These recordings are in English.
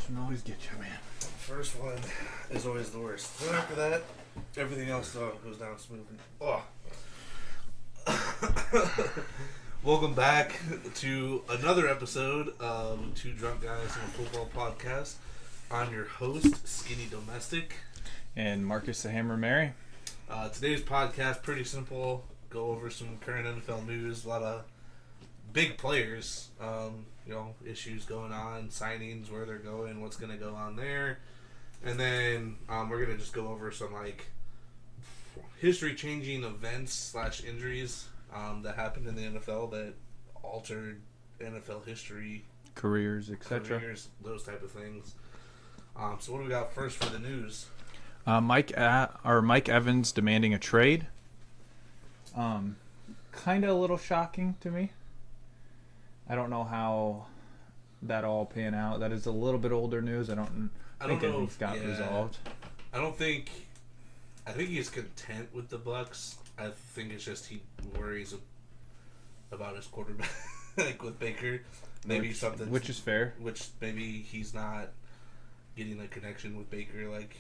First one always gets you, man. First one is always the worst. Then after that, everything else goes down smoothly. Oh. Welcome back to another episode of Two Drunk Guys in a Football Podcast. I'm your host, Skinny Domestic. And Marcus the Hammer Mary. Today's podcast, pretty simple. Go over some current NFL news. A lot of big players, issues going on, signings, where they're going, what's going to go on there. And then we're going to just go over some, history-changing events / injuries that happened in the NFL that altered NFL history. Careers, etc. Those type of things. So what do we got first for the news? Mike Evans demanding a trade. Kind of a little shocking to me. I don't know how that all pan out. That is a little bit older news. I don't think anything's got resolved. I think he's content with the Bucs. I think it's just he worries about his quarterback, with Baker. Maybe something, which is fair. Which maybe he's not getting a connection with Baker like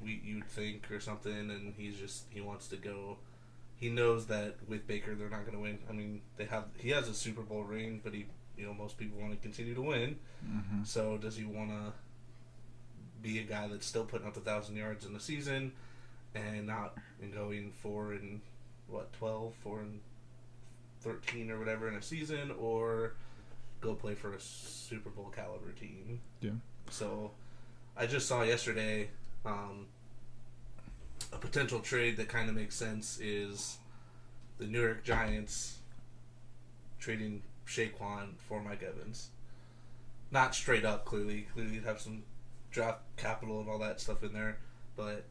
you'd think or something, and he wants to go. He knows that with Baker they're not going to win. I mean, he has a Super Bowl ring, but most people want to continue to win. Mm-hmm. So does he want to be a guy that's still putting up 1,000 yards in a season and going 4-12, 4-13 or whatever in a season, or go play for a Super Bowl caliber team? Yeah. So I just saw yesterday a potential trade that kind of makes sense is the New York Giants trading Saquon for Mike Evans. Not straight up, clearly. Clearly you'd have some draft capital and all that stuff in there, but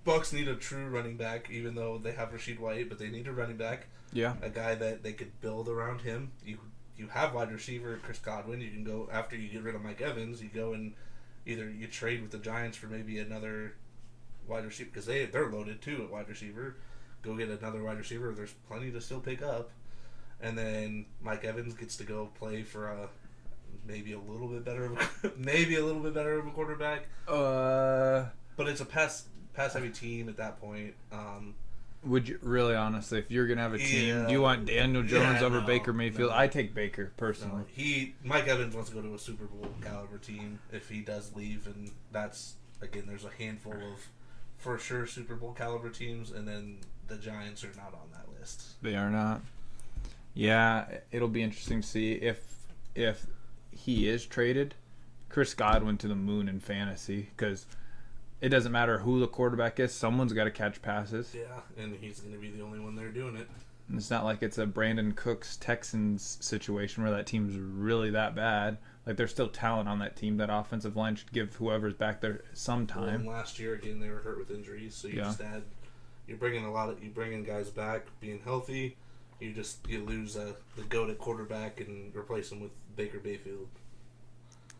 Bucs need a true running back, even though they have Rachaad White, but they need a running back. Yeah. A guy that they could build around him. You have wide receiver Chris Godwin. You can go, after you get rid of Mike Evans, you go and either you trade with the Giants for maybe another wide receiver, because they're loaded too at wide receiver. Go get another wide receiver. There's plenty to still pick up. And then Mike Evans gets to go play for maybe a little bit better of a quarterback. But it's a pass heavy team at that point. Would you really, honestly, if you're gonna have a team, do you want Daniel Jones over Baker Mayfield? No. I take Baker personally. No, Mike Evans wants to go to a Super Bowl caliber team if he does leave, and that's, again, there's a handful of for sure Super Bowl caliber teams, and then the Giants are not on that list. They are not. Yeah, it'll be interesting to see if he is traded. Chris Godwin to the moon in fantasy, because it doesn't matter who the quarterback is. Someone's got to catch passes. Yeah, and he's going to be the only one there doing it. And it's not like it's a Brandon Cooks Texans situation where that team's really that bad. Like, there's still talent on that team. That offensive line should give whoever's back there some time. Well, last year, again, they were hurt with injuries, so you're bringing guys back, being healthy. You lose the GOAT at quarterback and replace him with Baker Mayfield.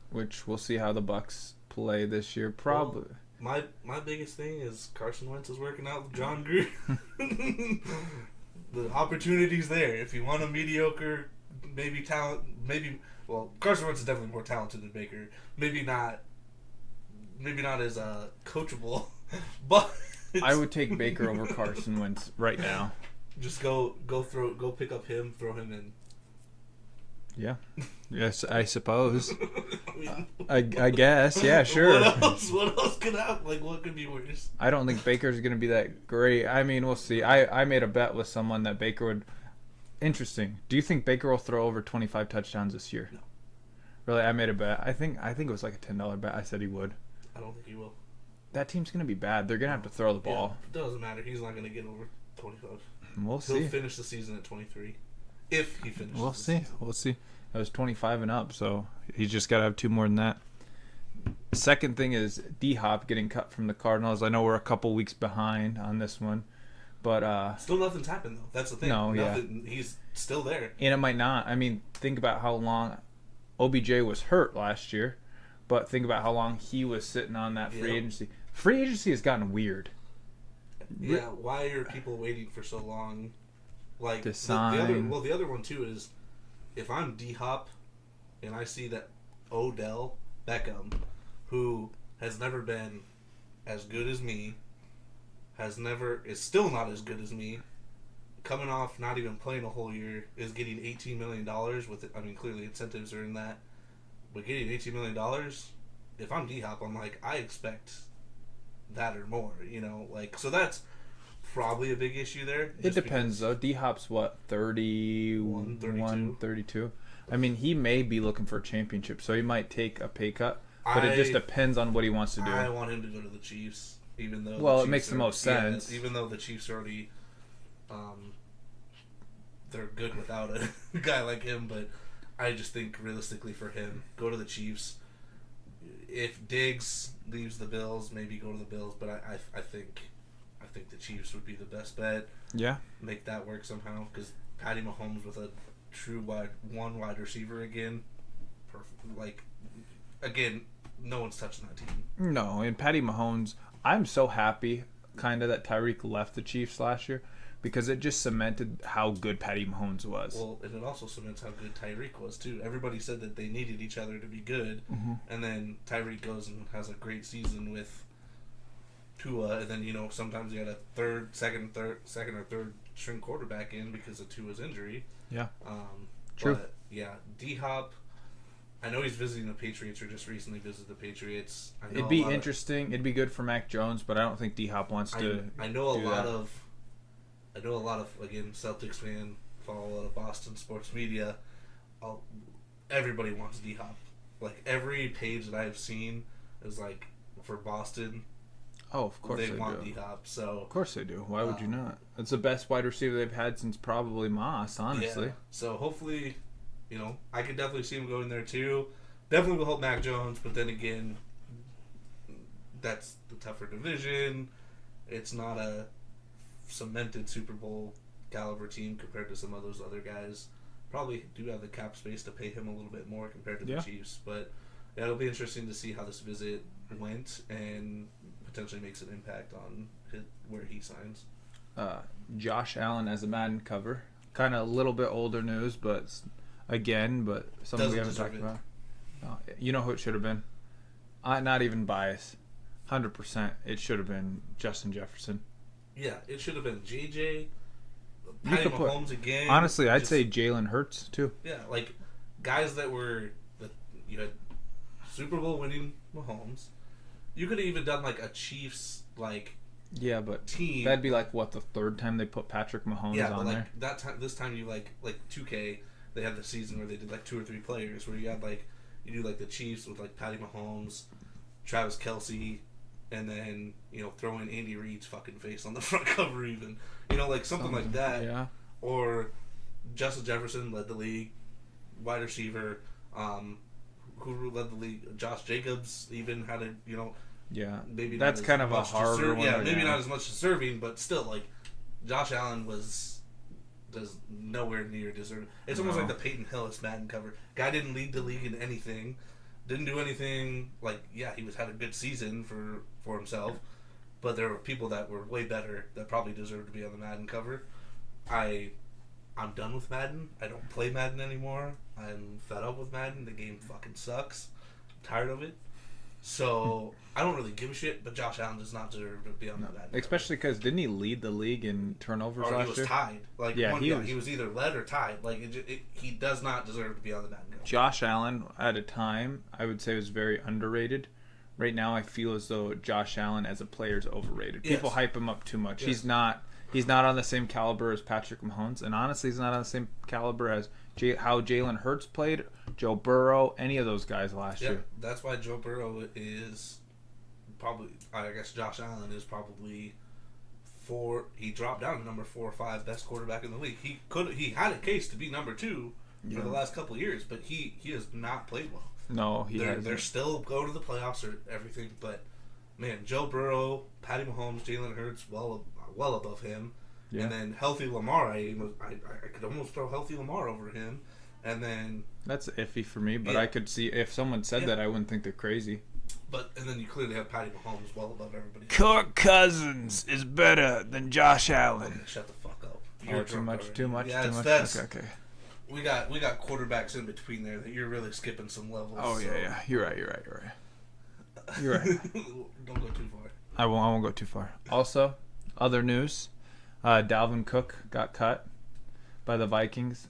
Which we'll see how the Bucs play this year. Probably. Well, my biggest thing is Carson Wentz is working out with John Gruden. The opportunity's there. If you want a mediocre, Carson Wentz is definitely more talented than Baker. Maybe not as coachable, but I would take Baker over Carson Wentz right now. Just go pick up him, throw him in. Yeah. Yes, I suppose. I guess. Yeah, sure. What else could happen? What could be worse? I don't think Baker's going to be that great. I mean, we'll see. I made a bet with someone that Baker would... Interesting. Do you think Baker will throw over 25 touchdowns this year? No. Really? I made a bet. I think it was like a $10 bet. I said he would. I don't think he will. That team's going to be bad. They're going to have to throw the ball. Yeah, it doesn't matter. He's not going to get over 25. We'll see. He'll finish the season at 23. If he finishes. We'll see. We'll see. It was 25 and up, so he's just got to have 2 more than that. Second thing is D-Hop getting cut from the Cardinals. I know we're a couple weeks behind on this one, but still nothing's happened though. That's the thing. No, he's still there. And it might not. I mean, think about how long OBJ was hurt last year, but think about how long he was sitting on that free agency. Free agency has gotten weird. Yeah, why are people waiting for so long? To sign. The other one too is, if I'm D-Hop and I see that Odell Beckham, who has never been as good as me, is still not as good as me, coming off not even playing a whole year, is getting $18 million with it. I mean, clearly incentives are in that, but getting $18 million, if I'm D-Hop, I'm like, I expect that or more, so that's probably a big issue there. It depends, though. D-Hop's what, 31, 32? 32? I mean, he may be looking for a championship, so he might take a pay cut, but it just depends on what he wants to do. I want him to go to the Chiefs, even though it makes the most sense. Yeah, even though the Chiefs already, they're good without a guy like him, but I just think realistically for him, go to the Chiefs. If Diggs leaves the Bills, maybe go to the Bills, but I think the Chiefs would be the best bet. Yeah. Make that work somehow, because Patty Mahomes with a true wide receiver again, perfect. Like, again, no one's touching that team. No, and Patty Mahomes, I'm so happy kind of that Tyreek left the Chiefs last year, because it just cemented how good Patty Mahomes was. Well, and it also cements how good Tyreek was, too. Everybody said that they needed each other to be good, and then Tyreek goes and has a great season with Tua, and then, sometimes you had a second or third string quarterback in because of Tua's injury. Yeah. True. But, yeah, D-Hop, I know he's visiting the Patriots, or just recently visited the Patriots. It'd be interesting. It'd be good for Mac Jones, but I don't think D-Hop wants to. I know a lot of, again, Celtics fan, follow a lot of Boston sports media. Everybody wants D-Hop. Like, every page that I've seen is like, for Boston. Oh, of course they want do. D-Hop. So of course they do. Why would you not? It's the best wide receiver they've had since probably Moss, honestly. Yeah. So hopefully, I could definitely see him going there too. Definitely will help Mac Jones, but then again, that's the tougher division. It's not a cemented Super Bowl caliber team compared to some of those other guys. Probably do have the cap space to pay him a little bit more compared to the Chiefs, but yeah, it'll be interesting to see how this visit went and potentially makes an impact on where he signs. Josh Allen as a Madden cover. Kind of a little bit older news, but something we haven't talked about. You know who it should have been? Not even biased. 100%. It should have been Justin Jefferson. Yeah, it should have been JJ. Patty Mahomes again. Honestly, I'd say Jalen Hurts too. Yeah, like guys that you had Super Bowl winning Mahomes. You could have even done like a Chiefs team. That'd be like the third time they put Patrick Mahomes on there. This time you like 2K, they had the season where they did like 2 or 3 players where you had you do like the Chiefs with like Patty Mahomes, Travis Kelce, and then throw in Andy Reid's fucking face on the front cover even, something like that. Yeah. Or Justin Jefferson led the league, wide receiver. Who led the league? Josh Jacobs even had a Yeah, maybe that's kind of a harder one. Yeah, maybe not as much deserving, but still, Josh Allen does nowhere near deserve. It's almost like the Peyton Hillis Madden cover. Guy didn't lead the league in anything, didn't do anything. He had a good season for himself, but there were people that were way better that probably deserved to be on the Madden cover. I'm done with Madden. I don't play Madden anymore. I'm fed up with Madden. The game fucking sucks. I'm tired of it. So I don't really give a shit, but Josh Allen does not deserve to be on the Madden. Especially because didn't he lead the league in turnovers last year? He was tied. He was either led or tied. He does not deserve to be on the Madden. Josh Allen, at a time, I would say was very underrated. Right now, I feel as though Josh Allen as a player is overrated. People hype him up too much. Yes. He's not on the same caliber as Patrick Mahomes, and honestly, he's not on the same caliber as how Jalen Hurts played, Joe Burrow, any of those guys last year. That's why Joe Burrow is probably, I guess Josh Allen is probably he dropped down to number 4 or 5 best quarterback in the league. He had a case to be number 2 for the last couple of years, but he has not played well. No, they're still going to the playoffs or everything, but man, Joe Burrow, Patty Mahomes, Jalen Hurts, well above him. Yeah. And then healthy Lamar, I could almost throw healthy Lamar over him. And then that's iffy for me, but I could see if someone said that, I wouldn't think they're crazy. And then you clearly have Patty Mahomes well above everybody. Kirk Cousins is better than Josh Allen. Okay, shut the fuck up. Too much. Yeah, Too much. That's, okay. we got quarterbacks in between there that you're really skipping some levels. Oh so. yeah. You're right. You're right. Don't go too far. I won't go too far. Also, other news: Dalvin Cook got cut by the Vikings.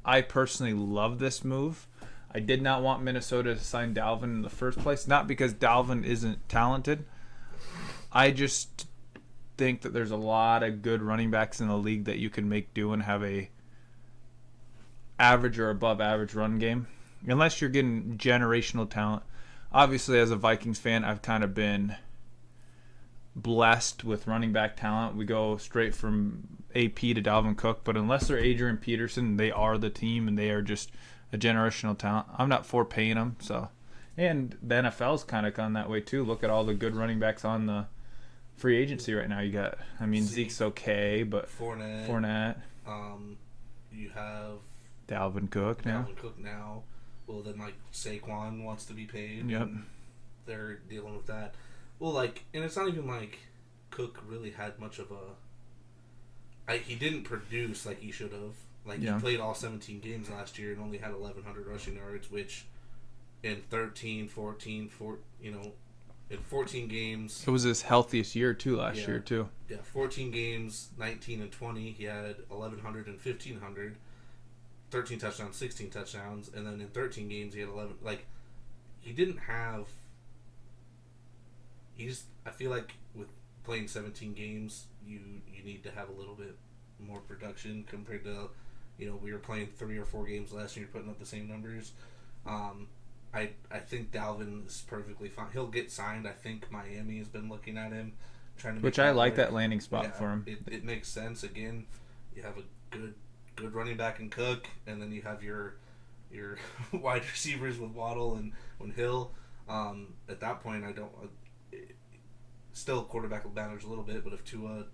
I personally love this move. I did not want Minnesota to sign Dalvin in the first place, not because Dalvin isn't talented. I just think that there's a lot of good running backs in the league that you can make do and have a average or above average run game, unless you're getting generational talent. Obviously, as a Vikings fan, I've kind of been blessed with running back talent. We go straight from AP to Dalvin Cook, but unless they're Adrian Peterson, they are the team and they are just a generational talent. I'm not for paying them. So, and the NFL's kind of gone that way too. Look at all the good running backs on the free agency right now. You got, I mean, Zeke's okay, but Fournette. You have Dalvin Cook now. Well, then like Saquon wants to be paid. Yep. And they're dealing with that. Well, like, and it's not even like Cook really had much of a. He didn't produce like he should have. Like, he played all 17 games last year and only had 1,100 rushing yards, which in 13, 14, in 14 games. It was his healthiest year, too, last year, too. Yeah, 14 games, 19 and 20. He had 1,100 and 1,500. 13 touchdowns, 16 touchdowns. And then in 13 games, he had 11. Like, he didn't have. I feel like with playing 17 games, you need to have a little bit more production compared to, we were playing 3 or 4 games last year, putting up the same numbers. I think Dalvin is perfectly fine. He'll get signed. I think Miami has been looking at him, trying to. Which I like that landing spot for him. It makes sense. Again, you have a good running back in Cook, and then you have your wide receivers with Waddle and Hill. At that point, I don't. Still, quarterback will manage a little bit, but if Tua,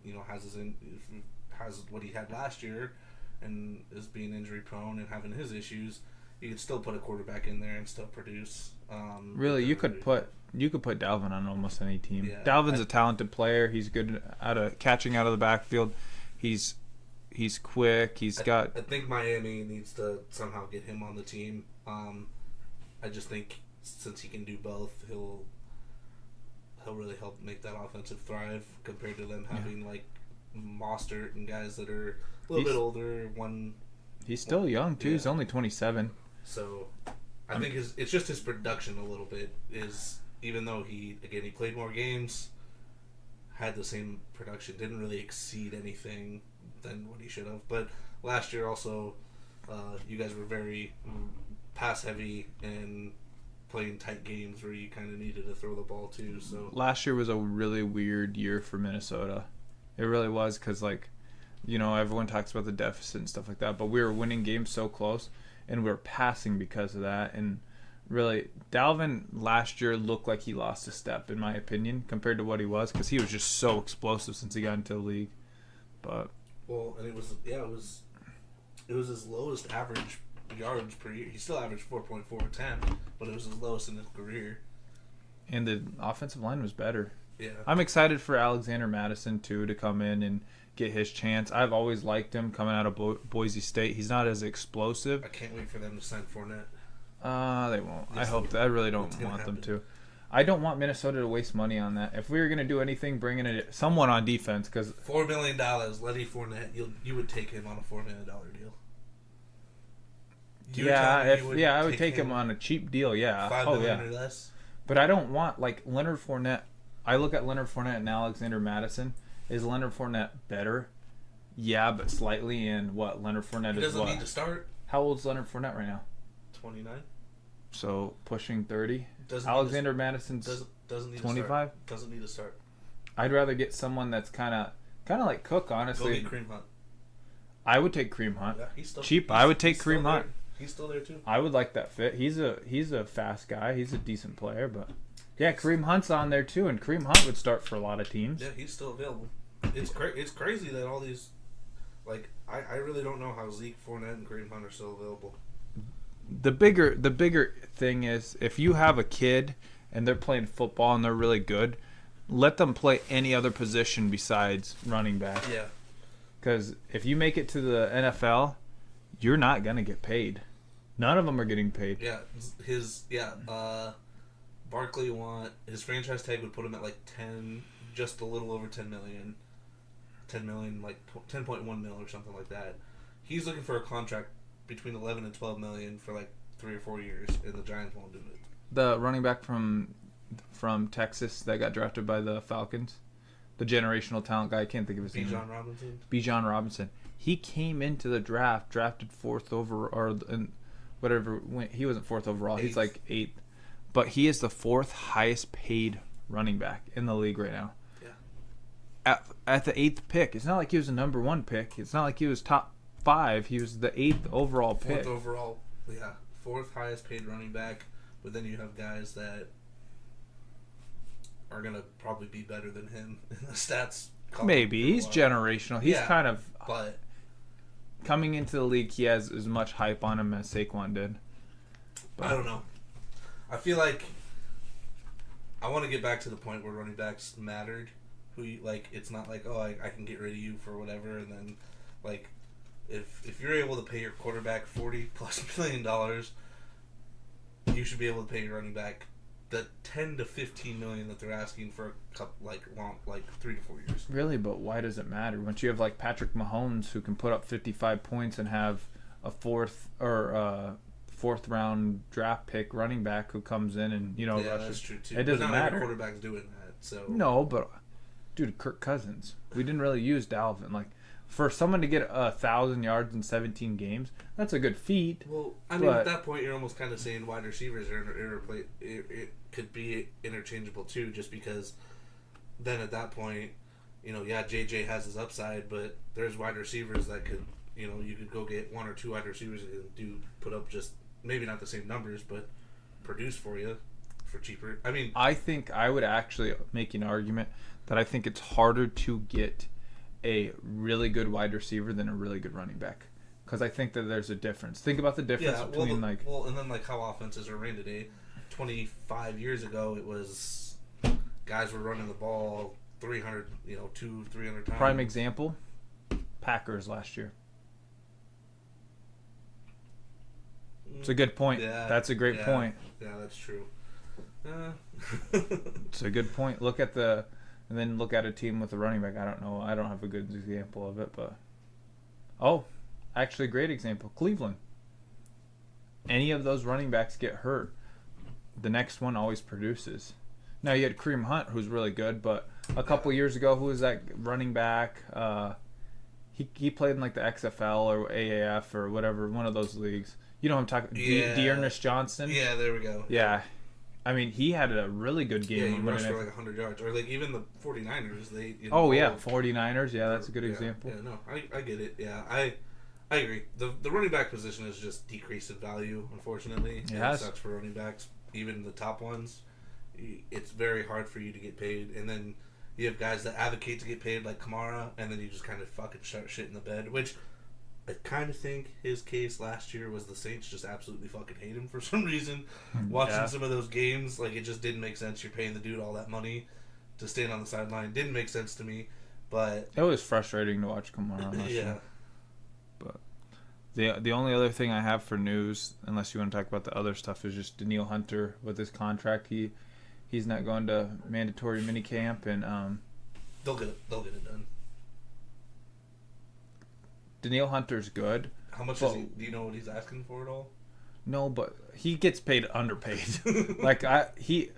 has what he had last year, and is being injury prone and having his issues, you could still put a quarterback in there and still produce. Really, you could put Dalvin on almost any team. Yeah, Dalvin's a talented player. He's good at catching out of the backfield. He's quick. I think Miami needs to somehow get him on the team. I just think since he can do both, he'll really help make that offensive thrive compared to them having like Mostert and guys that are a little bit older. He's still young too. Yeah. He's only 27. So I think it's just his production a little bit is, even though he played more games, had the same production, didn't really exceed anything than what he should have. But last year also, you guys were very pass heavy and playing tight games where you kind of needed to throw the ball too. So last year was a really weird year for Minnesota. It really was, because everyone talks about the deficit and stuff like that, but we were winning games so close, and we were passing because of that. And really, Dalvin last year looked like he lost a step, in my opinion, compared to what he was, because he was just so explosive since he got into the league. But and it was his lowest average yards per year. He still averaged 4.4 attempt, but it was his lowest in his career. And the offensive line was better. Yeah, I'm excited for Alexander Mattison too to come in and get his chance. I've always liked him coming out of Boise State. He's not as explosive. I can't wait for them to sign Fournette. They won't. I hope that. I really don't want them to. I don't want Minnesota to waste money on that. If we were going to do anything, bring in someone on defense, because $4 million, Letty Fournette, you would take him on a $4 million deal. I would take him on a cheap deal. Yeah. $5 million or less. But I don't want Leonard Fournette. I look at Leonard Fournette and Alexander Mattison. Is Leonard Fournette better? Yeah, but slightly. And Leonard Fournette he doesn't need to start. How old's Leonard Fournette right now? 29. So pushing 30. Alexander Madison's doesn't need 25. Doesn't need to start. I'd rather get someone that's kind of like Cook, honestly. Go get Kareem Hunt. I would take Kareem Hunt. Yeah, he's still cheap. I would take Kareem Hunt. He's still there too. I would like that fit. He's a fast guy. He's a decent player, but yeah, Kareem Hunt's on there too, and Kareem Hunt would start for a lot of teams. Yeah, he's still available. It's crazy that all these, I really don't know how Zeke, Fournette, and Kareem Hunt are still available. The bigger thing is, if you have a kid and they're playing football and they're really good, let them play any other position besides running back. Yeah. Because if you make it to the NFL, you're not gonna get paid. None of them are getting paid. Yeah, Barkley his franchise tag would put him at like 10, just a little over 10 million. 10 million, like 10.1 mil or something like that. He's looking for a contract between 11 and 12 million for like 3 or 4 years, and the Giants won't do it. The running back from Texas that got drafted by the Falcons, the generational talent guy, I can't think of his name. Bijan Robinson. He came into the draft, drafted 4th overall, or whatever. He wasn't 4th overall. He's like 8th. But he is the 4th highest paid running back in the league right now. Yeah. At the 8th pick. It's not like he was a number 1 pick. It's not like he was top 5. He was the 8th overall pick. 4th overall, yeah. 4th highest paid running back. But then you have guys that are going to probably be better than him in the stats. Maybe. He's generational. He's kind of... But coming into the league, he has as much hype on him as Saquon did. But I don't know. I feel like I want to get back to the point where running backs mattered. It's not like, oh, I can get rid of you for whatever, and then like if you're able to pay your quarterback $40+ million, you should be able to pay your running back the 10 to 15 million that they're asking for a couple, like 3 to 4 years. Really, but why does it matter? Once you have like Patrick Mahomes, who can put up 55 points and have a 4th round draft pick running back who comes in and rushes. That's true too. It doesn't matter. Every quarterback's doing that, so no, but dude, Kirk Cousins. We didn't really use Dalvin. Like, for someone to get 1,000 yards in 17 games, that's a good feat. Well, I mean, at that point, you're almost kind of saying wide receivers are it could be interchangeable too, just because then at that point, JJ has his upside, but there's wide receivers that could, you could go get 1 or 2 wide receivers that can put up just maybe not the same numbers, but produce for you for cheaper. I mean, I think I would actually make an argument that I think it's harder to get a really good wide receiver than a really good running back, because I think that there's a difference. Think about the difference between and then how offenses are ran today. 25 years ago, it was guys were running the ball 300 times. Prime example, Packers last year. It's a good point. Yeah, that's a great point. Yeah, that's true. It's a good point. And then look at a team with a running back. I don't know. I don't have a good example of it, but actually, great example. Cleveland. Any of those running backs get hurt, the next one always produces. Now you had Kareem Hunt, who's really good, but a couple years ago, who was that running back? He played in like the XFL or AAF or whatever, one of those leagues. You know what I'm talking? Dearness Johnson. Yeah, there we go. Yeah. I mean, he had a really good game. Yeah, he rushed for like 100 yards. Or like even the 49ers. 49ers. Yeah, that's a good example. Yeah, no, I get it. Yeah, I agree. The running back position has just decreased in value, unfortunately. Yeah, it sucks for running backs. Even the top ones, it's very hard for you to get paid. And then you have guys that advocate to get paid like Kamara, and then you just kind of fucking shut shit in the bed, which I kind of think his case last year was the Saints just absolutely fucking hate him for some reason. Watching some of those games, like, it just didn't make sense. You're paying the dude all that money to stand on the sideline. Didn't make sense to me, but it was frustrating to watch Kamara. Yeah. But the only other thing I have for news, unless you want to talk about the other stuff, is just Danielle Hunter with his contract. He's not going to mandatory minicamp, and they'll get it done. Danielle Hunter's good. How much is he? Do you know what he's asking for at all? No, but he gets paid underpaid. He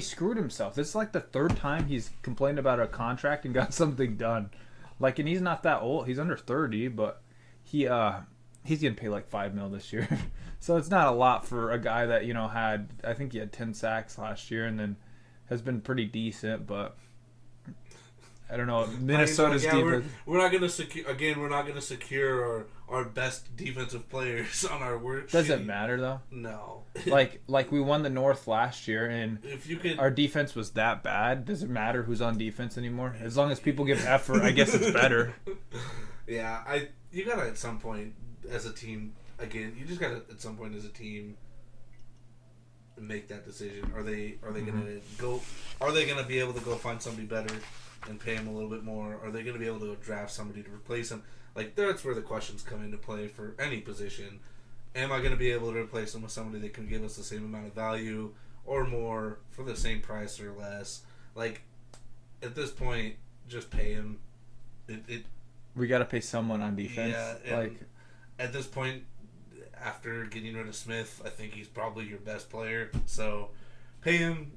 screwed himself. This is like the 3rd time he's complained about a contract and got something done. And he's not that old. He's under 30, but he's getting paid like $5 million this year. So it's not a lot for a guy that I think he had 10 sacks last year and then has been pretty decent, but I don't know. Minnesota's defense. We're not gonna secure again. We're not gonna secure our best defensive players on our worst. Does it matter though? No. like we won the North last year, and if you could, our defense was that bad. Does it matter who's on defense anymore? As long as people give effort, I guess it's better. Yeah, you gotta at some point as a team. Again, you just gotta at some point as a team make that decision. Are they gonna go? Are they gonna be able to go find somebody better and pay him a little bit more? Are they going to be able to draft somebody to replace him? like that's where the questions come into play for any position. Am I going to be able to replace him with somebody that can give us the same amount of value or more for the same price or less? Like, at this point, just pay him. We got to pay someone on defense. Yeah, like at this point, after getting rid of Smith, I think he's probably your best player. So, pay him,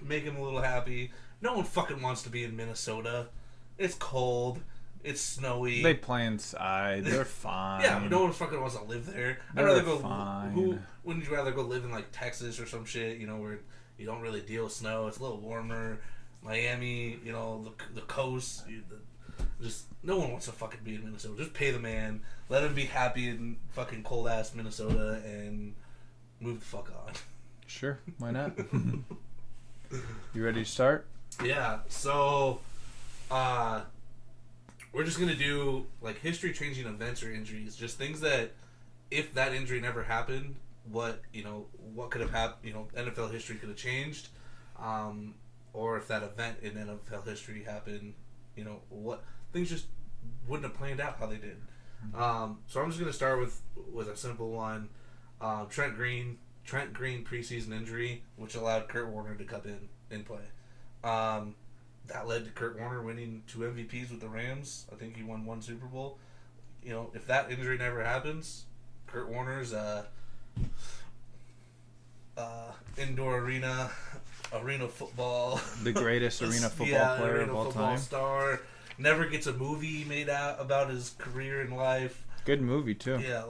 make him a little happy. No one fucking wants to be in Minnesota. It's cold. It's snowy. they play inside. They're fine. Yeah, no one fucking wants to live there. I'd They're rather go. fine. Wouldn't you rather go live in like Texas or some shit? You know, where you don't really deal with snow. It's a little warmer. Miami, you know, the coast. Just no one wants to fucking be in Minnesota. Just pay the man. Let him be happy in fucking cold ass Minnesota and move the fuck on. Sure, why not? You ready to start? Yeah. So, we're just gonna do like history changing events or injuries, just things that if that injury never happened, what could have happened, NFL history could have changed, or if that event in NFL history happened, what things just wouldn't have planned out how they did. So I'm just gonna start with a simple one. Trent Green preseason injury, which allowed Kurt Warner to come in play. That led to Kurt Warner winning 2 MVPs with the Rams. I think he won 1 Super Bowl. If that injury never happens, Kurt Warner's indoor arena football, The greatest arena football player arena of all football time. star, never gets a movie made out about his career in life. Good movie too. Yeah,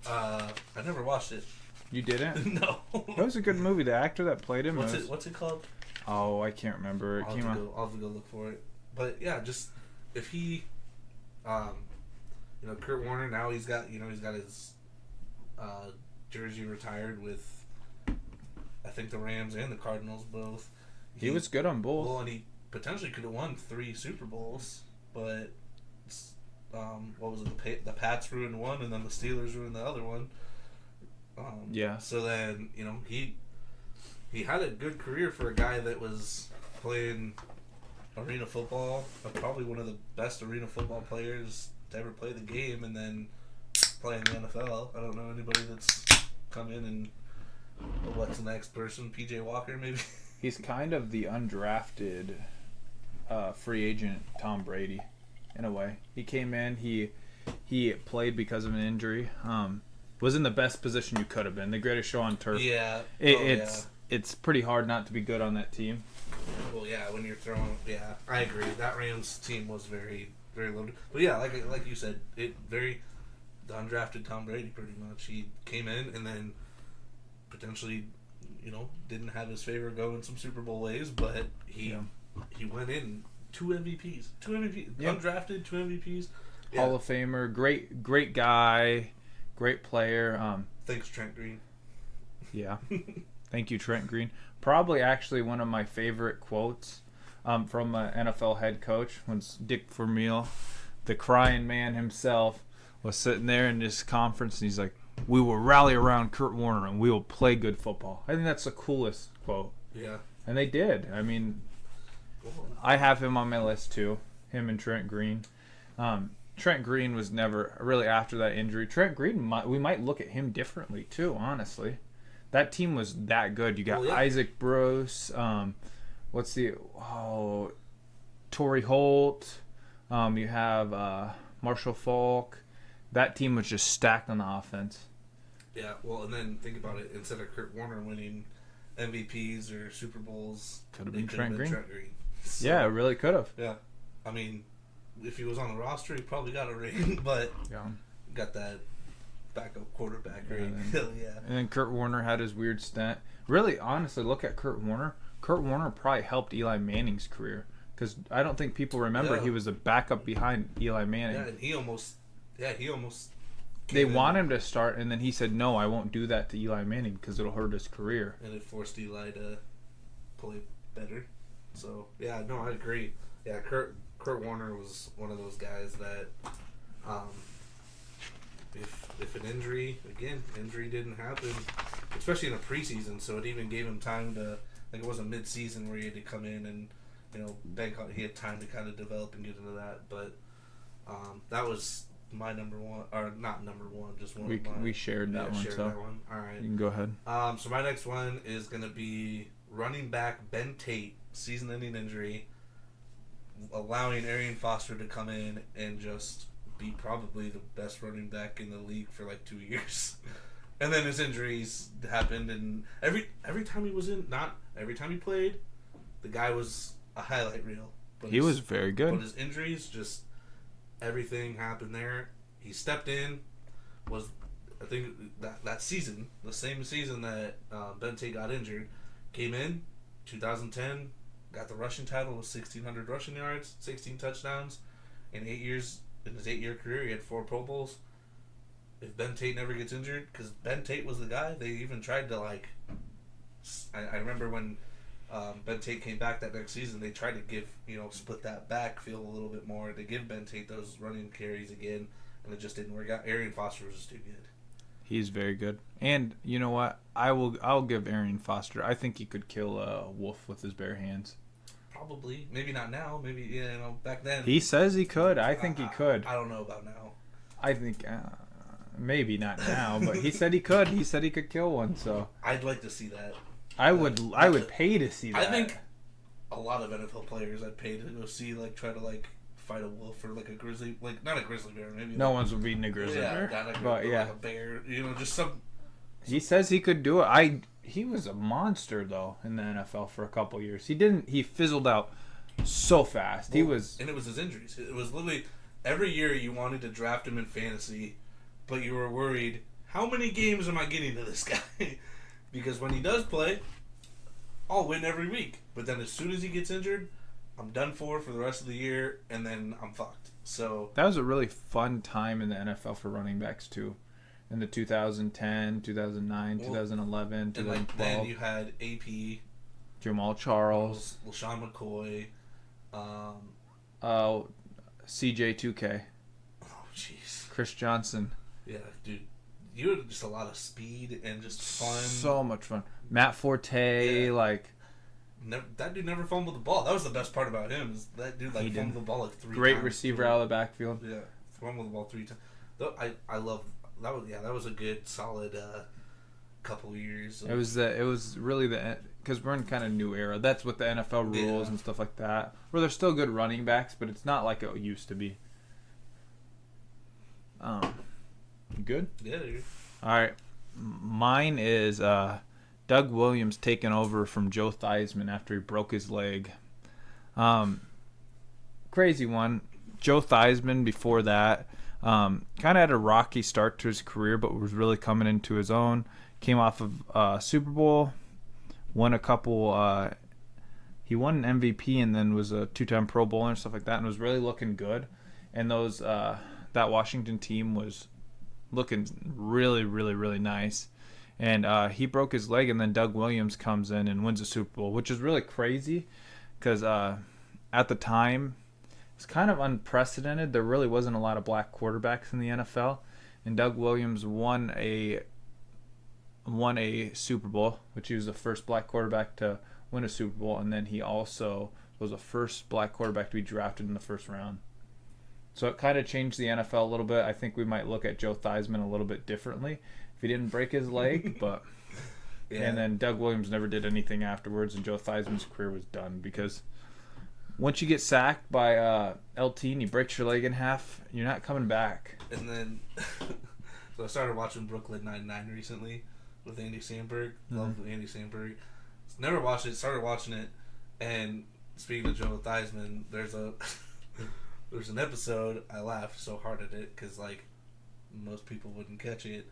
I never watched it. You didn't? No. That was a good movie. The actor that played him What's was... What's it called? Oh, I can't remember. It came out... I'll have to go look for it. But yeah, just if he, Kurt Warner, now he's got his jersey retired with, I think, the Rams and the Cardinals both. He was good on both. Well, and he potentially could have won 3 Super Bowls, but what was it? The Pats ruined one, and then the Steelers ruined the other one. Yeah. So then, he had a good career for a guy that was playing arena football, probably one of the best arena football players to ever play the game, and then playing the NFL. I don't know anybody that's come in and what's the next person? PJ Walker, maybe? He's kind of the undrafted free agent Tom Brady, in a way. He came in, he played because of an injury. Was in the best position you could have been. The greatest show on turf. Yeah. It's pretty hard not to be good on that team. Well, yeah, when you're throwing... Yeah, I agree. That Rams team was very, very loaded. But yeah, like you said, the undrafted Tom Brady, pretty much. He came in and then potentially, didn't have his favor go in some Super Bowl ways, but he went in 2 MVPs. 2 MVPs. Yeah. Undrafted, 2 MVPs. Hall of Famer, great guy, great player. Thanks, Trent Green. Yeah. Thank you, Trent Green. Probably actually one of my favorite quotes from an NFL head coach was Dick Vermeil, the crying man himself, was sitting there in this conference and he's like, "We will rally around Kurt Warner and we will play good football." I think that's the coolest quote. Yeah. And they did. I mean, I have him on my list too, him and Trent Green. Trent Green was never really after that injury. Trent Green, we might look at him differently too, honestly. That team was that good. You got Isaac Bruce, Torrey Holt. You have Marshall Faulk. That team was just stacked on the offense. Yeah, well, and then think about it. Instead of Kurt Warner winning MVPs or Super Bowls, Could have been Trent Green. So, Yeah, it really could have. Yeah. I mean, if he was on the roster, he probably got a ring, but Yeah. got that backup quarterback ring. And Hell yeah. And then Kurt Warner had his weird stint. Really, honestly, look at Kurt Warner. Kurt Warner probably helped Eli Manning's career because I don't think people remember he was a backup behind Eli Manning. Yeah, and he almost. They want him to start, and then he said, "No, I won't do that to Eli Manning because it'll hurt his career." And it forced Eli to play better. So yeah, no, I agree. Yeah, Kurt Warner was one of those guys that, if an injury didn't happen, especially in a preseason, so it even gave him time to. Like it wasn't mid-season where he had to come in and he had time to kind of develop and get into that. But that was my number one, or not number one, just one. We of mine. we shared that one, Shared so that one. All right. you can go ahead. So my next one is gonna be running back Ben Tate, season-ending injury, allowing Arian Foster to come in and just be probably the best running back in the league for like 2 years. And then his injuries happened, and every time he was in, not every time he played, the guy was a highlight reel. But He was very good. But his injuries, just everything happened there. He stepped in, was I think that season, the same season that Ben Tate got injured, came in 2010, got the rushing title with 1,600 rushing yards, 16 touchdowns, in 8 years. In his 8-year career, he had 4 Pro Bowls. If Ben Tate never gets injured, because Ben Tate was the guy, they even tried to like. I remember when Ben Tate came back that next season, they tried to give split that backfield a little bit more to give Ben Tate those running carries again, and it just didn't work out. Arian Foster was just too good. He's very good. And you know what? I'll give Arian Foster. I think he could kill a wolf with his bare hands. Probably, maybe not now. Maybe back then. He says he could. I think he could. I don't know about now. I think maybe not now, but he said he could. He said he could kill one. So I'd like to see that. I would pay to see that. I think a lot of NFL players I'd pay to go see try to fight a wolf or like a grizzly, like not a grizzly bear, maybe. No one's beating a grizzly bear. But yeah, like a bear, just some. He says he could do it. He was a monster though in the NFL for a couple years. He fizzled out so fast. And it was his injuries. It was literally every year you wanted to draft him in fantasy, but you were worried, how many games am I getting to this guy? Because when he does play, I'll win every week. But then as soon as he gets injured, I'm done for the rest of the year, and then I'm fucked. So that was a really fun time in the NFL for running backs too. In the 2010, 2009, 2011, 2012. Then you had AP, Jamal Charles, LaShawn McCoy, CJ2K. Oh, jeez. Chris Johnson. Yeah, dude. You had just a lot of speed and just fun. So much fun. Matt Forte, that dude never fumbled the ball. That was the best part about him. Is that dude fumbled the ball 3 times. Great receiver out of the backfield. Yeah, fumbled the ball 3 times. Though I love that was that was a good solid couple years. It was really because we're in kind of new era. That's what the NFL rules and stuff like that. Where there's still good running backs, but it's not like it used to be. Good? Yeah, dude. All right. Mine is Doug Williams taking over from Joe Theismann after he broke his leg. Crazy one. Joe Theismann before that kind of had a rocky start to his career, but was really coming into his own. Came off of Super Bowl, won a couple. He won an MVP and then was a 2-time Pro Bowler and stuff like that, and was really looking good. And that Washington team was looking really, really, really nice. And he broke his leg, and then Doug Williams comes in and wins the Super Bowl, which is really crazy because at the time, it's kind of unprecedented. There really wasn't a lot of black quarterbacks in the NFL, and Doug Williams won a Super Bowl, which he was the first black quarterback to win a Super Bowl, and then he also was the first black quarterback to be drafted in the first round. So it kind of changed the NFL a little bit. I think we might look at Joe Theismann a little bit differently if he didn't break his leg, but yeah. And then Doug Williams never did anything afterwards, and Joe Theismann's career was done because once you get sacked by LT and you break your leg in half, you're not coming back. And then so I started watching Brooklyn Nine-Nine recently with Andy Samberg. Love Andy Samberg. Never watched it. Started watching it, and speaking of Joe Theismann, there's an episode, I laughed so hard at it because, most people wouldn't catch it,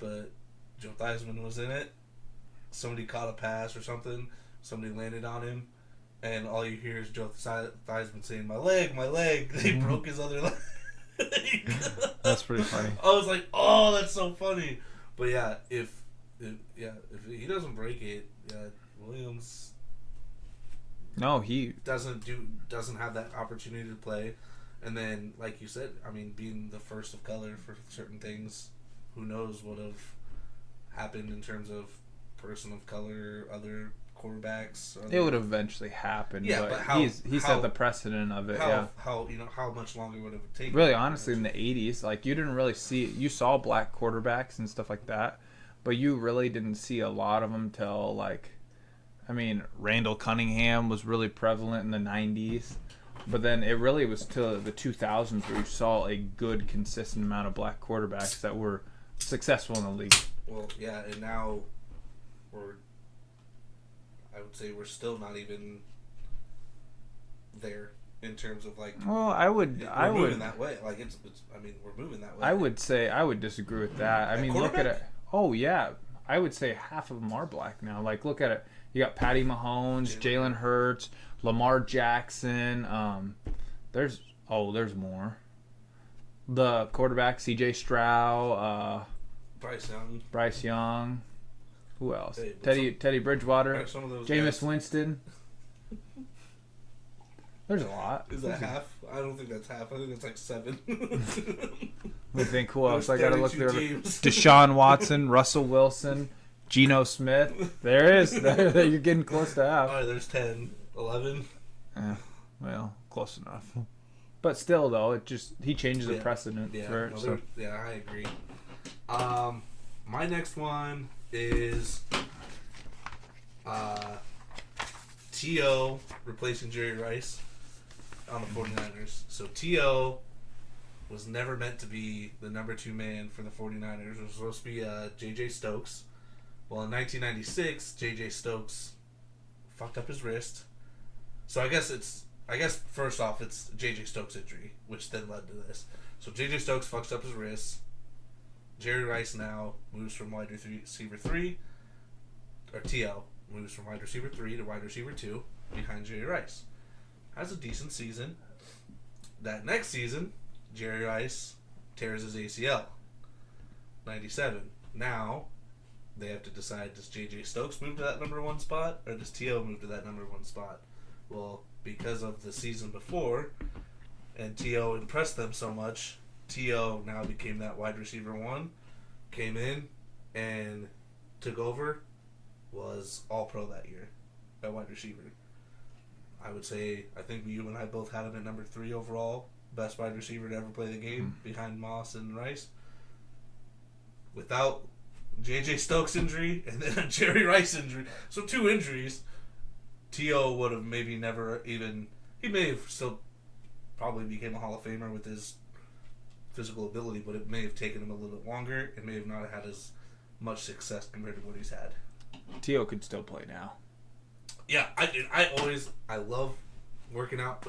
but Joe Theismann was in it. Somebody caught a pass or something. Somebody landed on him, and all you hear is Joe Theismann saying, my leg. They broke his other leg. That's pretty funny. I was like, oh, that's so funny. But, yeah, if he doesn't break it, Williams... No, he doesn't have that opportunity to play. And then, like you said, I mean, being the first of color for certain things, who knows what have happened in terms of person of color, other quarterbacks. It would eventually happen, Yeah, but how- he set the precedent of it. How how much longer would it have taken? Really, honestly, in the '80s, like you didn't really see. You saw black quarterbacks and stuff like that, but you really didn't see a lot of them till like, I mean, Randall Cunningham was really prevalent in the '90s, but then it really was till the 2000s where you saw a good, consistent amount of black quarterbacks that were successful in the league. Well, yeah, and now I would say we're still not even there in terms of like. Well, I would moving that way. Like it's. I mean, we're moving that way. I would say I would disagree with that. I mean, look at it. Oh yeah, I would say half of them are black now. Like, look at it. You got Patty Mahomes, Jalen Hurts, Lamar Jackson. There's more. The quarterback, C.J. Stroud, Bryce Young. Who else? Hey, Teddy Bridgewater, some of those Jameis guys, Winston. There's a lot. Is that half? I don't think that's half. I think that's like 7. We think who else? I gotta look through. teams. Deshaun Watson, Russell Wilson, Geno Smith. There it is. You're getting close to half. All right, there's 10, 11. Well, close enough. But still, though, he changes the precedent for it. No, So. yeah, I agree. My next one is T.O. replacing Jerry Rice on the 49ers. So T.O. was never meant to be the number 2 man for the 49ers. It was supposed to be J.J. Stokes. Well, in 1996, J.J. Stokes fucked up his wrist. So I guess first off, it's J.J. Stokes' injury, which then led to this. So J.J. Stokes fucks up his wrist. Jerry Rice now moves from wide receiver 3, or T.O. moves from wide receiver 3 to wide receiver 2 behind Jerry Rice. Has a decent season. That next season, Jerry Rice tears his ACL. 97. Now, they have to decide, does J.J. Stokes move to that number 1 spot, or does T.O. move to that number 1 spot? Well, because of the season before, and T.O. impressed them so much, T.O. now became that wide receiver 1, came in, and took over, was all-pro that year at wide receiver. I would say, I think you and I both had him at number 3 overall, best wide receiver to ever play the game, behind Moss and Rice. Without J.J. Stokes' injury, and then a Jerry Rice injury, so 2 injuries, T.O. would have maybe never even, he may have still probably became a Hall of Famer with his physical ability, but it may have taken him a little bit longer, and may have not had as much success compared to what he's had. T.O. could still play now. Yeah, I love working out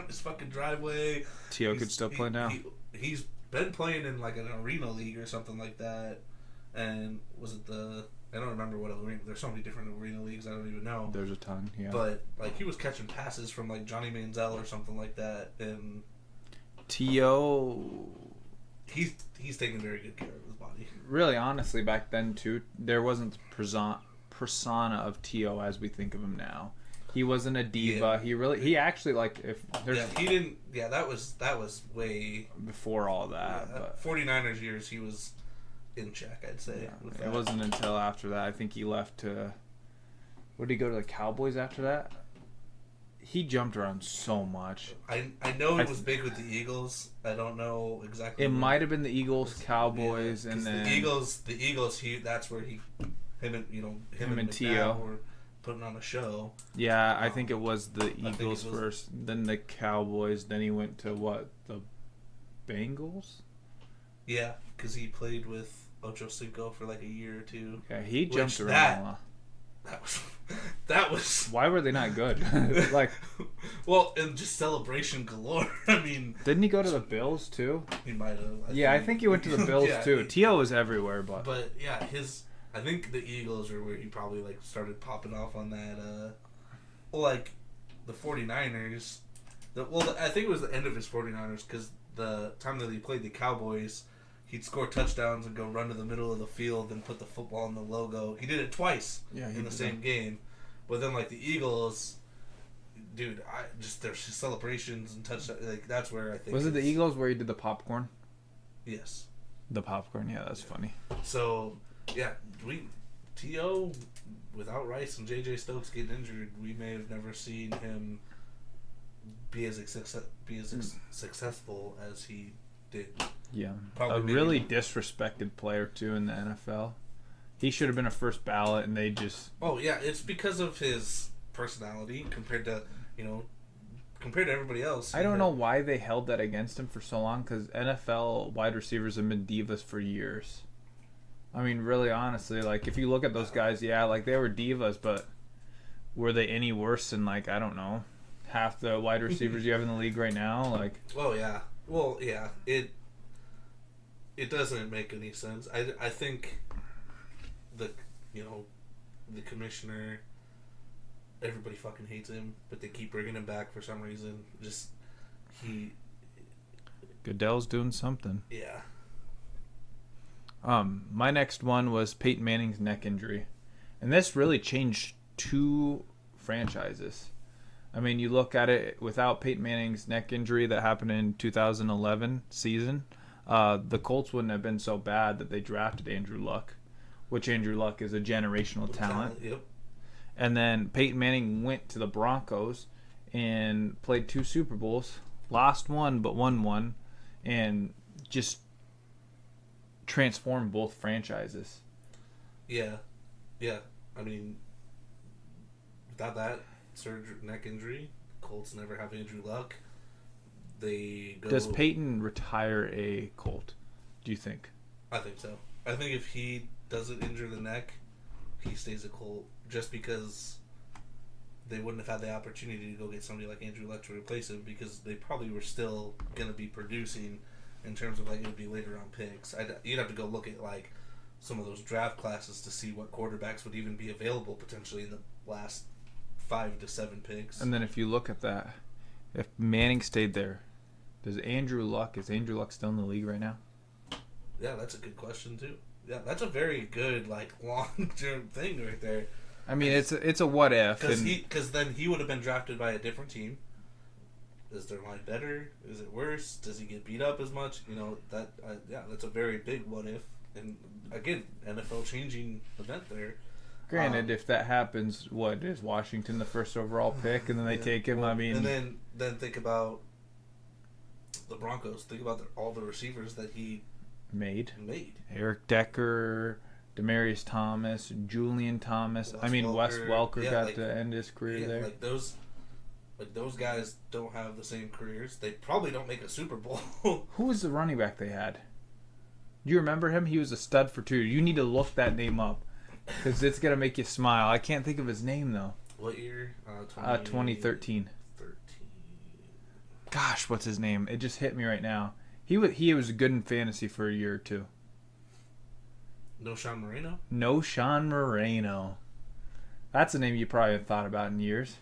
his fucking driveway. T.O. could still play now. He's been playing in like an arena league or something like that, and was it I don't remember what arena. There's so many different arena leagues I don't even know. There's a ton, yeah. But like he was catching passes from like Johnny Manziel or something like that, and T.O. he's taking very good care of his body. Really, honestly, back then too, there wasn't the persona of T.O. as we think of him now. He wasn't a diva. Yeah. He actually like if there's he didn't. Yeah, that was way before all that. Yeah, but 49ers years, he was in check, I'd say. Yeah, it wasn't until after that. I think he left to. What did he go to the Cowboys after that? He jumped around so much. I know it was big with the Eagles. I don't know exactly. It might have been the Eagles, Cowboys, and then the Eagles. That's where him and T.O. were putting on a show. Yeah, I think it was the Eagles first, then the Cowboys, then he went to the Bengals? Yeah, because he played with Ocho Cinco for like a year or 2. Yeah, he jumped around a lot. That was. Why were they not good? Like, well, and just celebration galore. I mean, didn't he go to the Bills too? He might have. I think he went to the Bills too. T.O. was everywhere, but yeah, I think the Eagles are where he probably like started popping off on that. Like the 49ers. I think it was the end of his 49ers because the time that he played the Cowboys, he'd score touchdowns and go run to the middle of the field and put the football on the logo. He did it twice in the same game. But then like the Eagles, dude, their celebrations and touchdowns, like that's where I think. Was it the Eagles where he did the popcorn? without Rice and J.J. Stokes getting injured, we may have never seen him be as successful as he did. Yeah. Probably A maybe- really disrespected player, too, in the NFL. He should have been a first ballot, and they just... Oh, yeah, it's because of his personality compared to everybody else. I don't know why they held that against him for so long, because NFL wide receivers have been divas for years. I mean, really, honestly, like, if you look at those guys, yeah, like, they were divas, but were they any worse than, like, I don't know, half the wide receivers you have in the league right now? Like, Oh, yeah. Well, yeah, it doesn't make any sense. I think the commissioner, everybody fucking hates him, but they keep bringing him back for some reason. Just, Goodell's doing something. yeah. My next one was Peyton Manning's neck injury. And this really changed two franchises. I mean, you look at it without Peyton Manning's neck injury that happened in 2011 season, the Colts wouldn't have been so bad that they drafted Andrew Luck, which Andrew Luck is a generational talent. Yep. And then Peyton Manning went to the Broncos and played 2 Super Bowls, lost one but won one, and just transformed both franchises. Yeah. Yeah. I mean, without that neck injury, Colts never have Andrew Luck. They go. Does Peyton retire a Colt, do you think? I think so. I think if he doesn't injure the neck, he stays a Colt, just because they wouldn't have had the opportunity to go get somebody like Andrew Luck to replace him, because they probably were still going to be producing in terms of, like, it would be later round picks. You'd have to go look at, like, some of those draft classes to see what quarterbacks would even be available potentially in the last 5 to 7 picks. And then if you look at that, if Manning stayed there, is Andrew Luck still in the league right now? Yeah, that's a good question too. Yeah, that's a very good, like, long-term thing right there. I mean, it's a what if. Because then he would have been drafted by a different team. Is their line better? Is it worse? Does he get beat up as much? That's a very big what if. And again, NFL changing event there. Granted, if that happens, what is Washington the first overall pick, and then they take him? I mean, and then think about the Broncos. Think about all the receivers that he made Eric Decker, Demaryius Thomas, Julian Thomas. Wes Welker got to end his career there. Like those guys don't have the same careers. They probably don't make a Super Bowl. Who was the running back they had? Do you remember him? He was a stud for 2. You need to look that name up, because it's gonna make you smile. I can't think of his name though. What year? 2013. Gosh, what's his name? It just hit me right now. He was good in fantasy for a year or 2. Sean Moreno? Sean Moreno. That's a name you probably haven't thought about in years.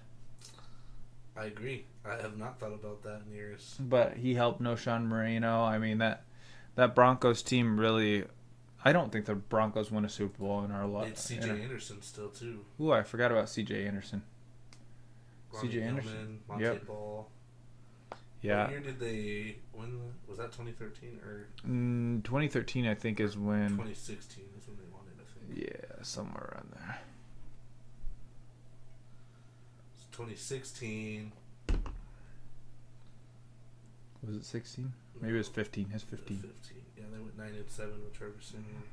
I agree. I have not thought about that in years. But he helped Sean Moreno. I mean, that Broncos team really... I don't think the Broncos win a Super Bowl in our life. It's C.J. Anderson still, too. Ooh, I forgot about C.J. Anderson. C.J. Anderson. Monte Ball. Yeah. What year did they win? Was that 2013 or 2013? I think is when 2016 is when they won it. I think. Yeah, somewhere around there. It's 2016. Was it 16? Maybe it was 15. It's 15. 15. Yeah, they went 9-7 with Trevor Siemian.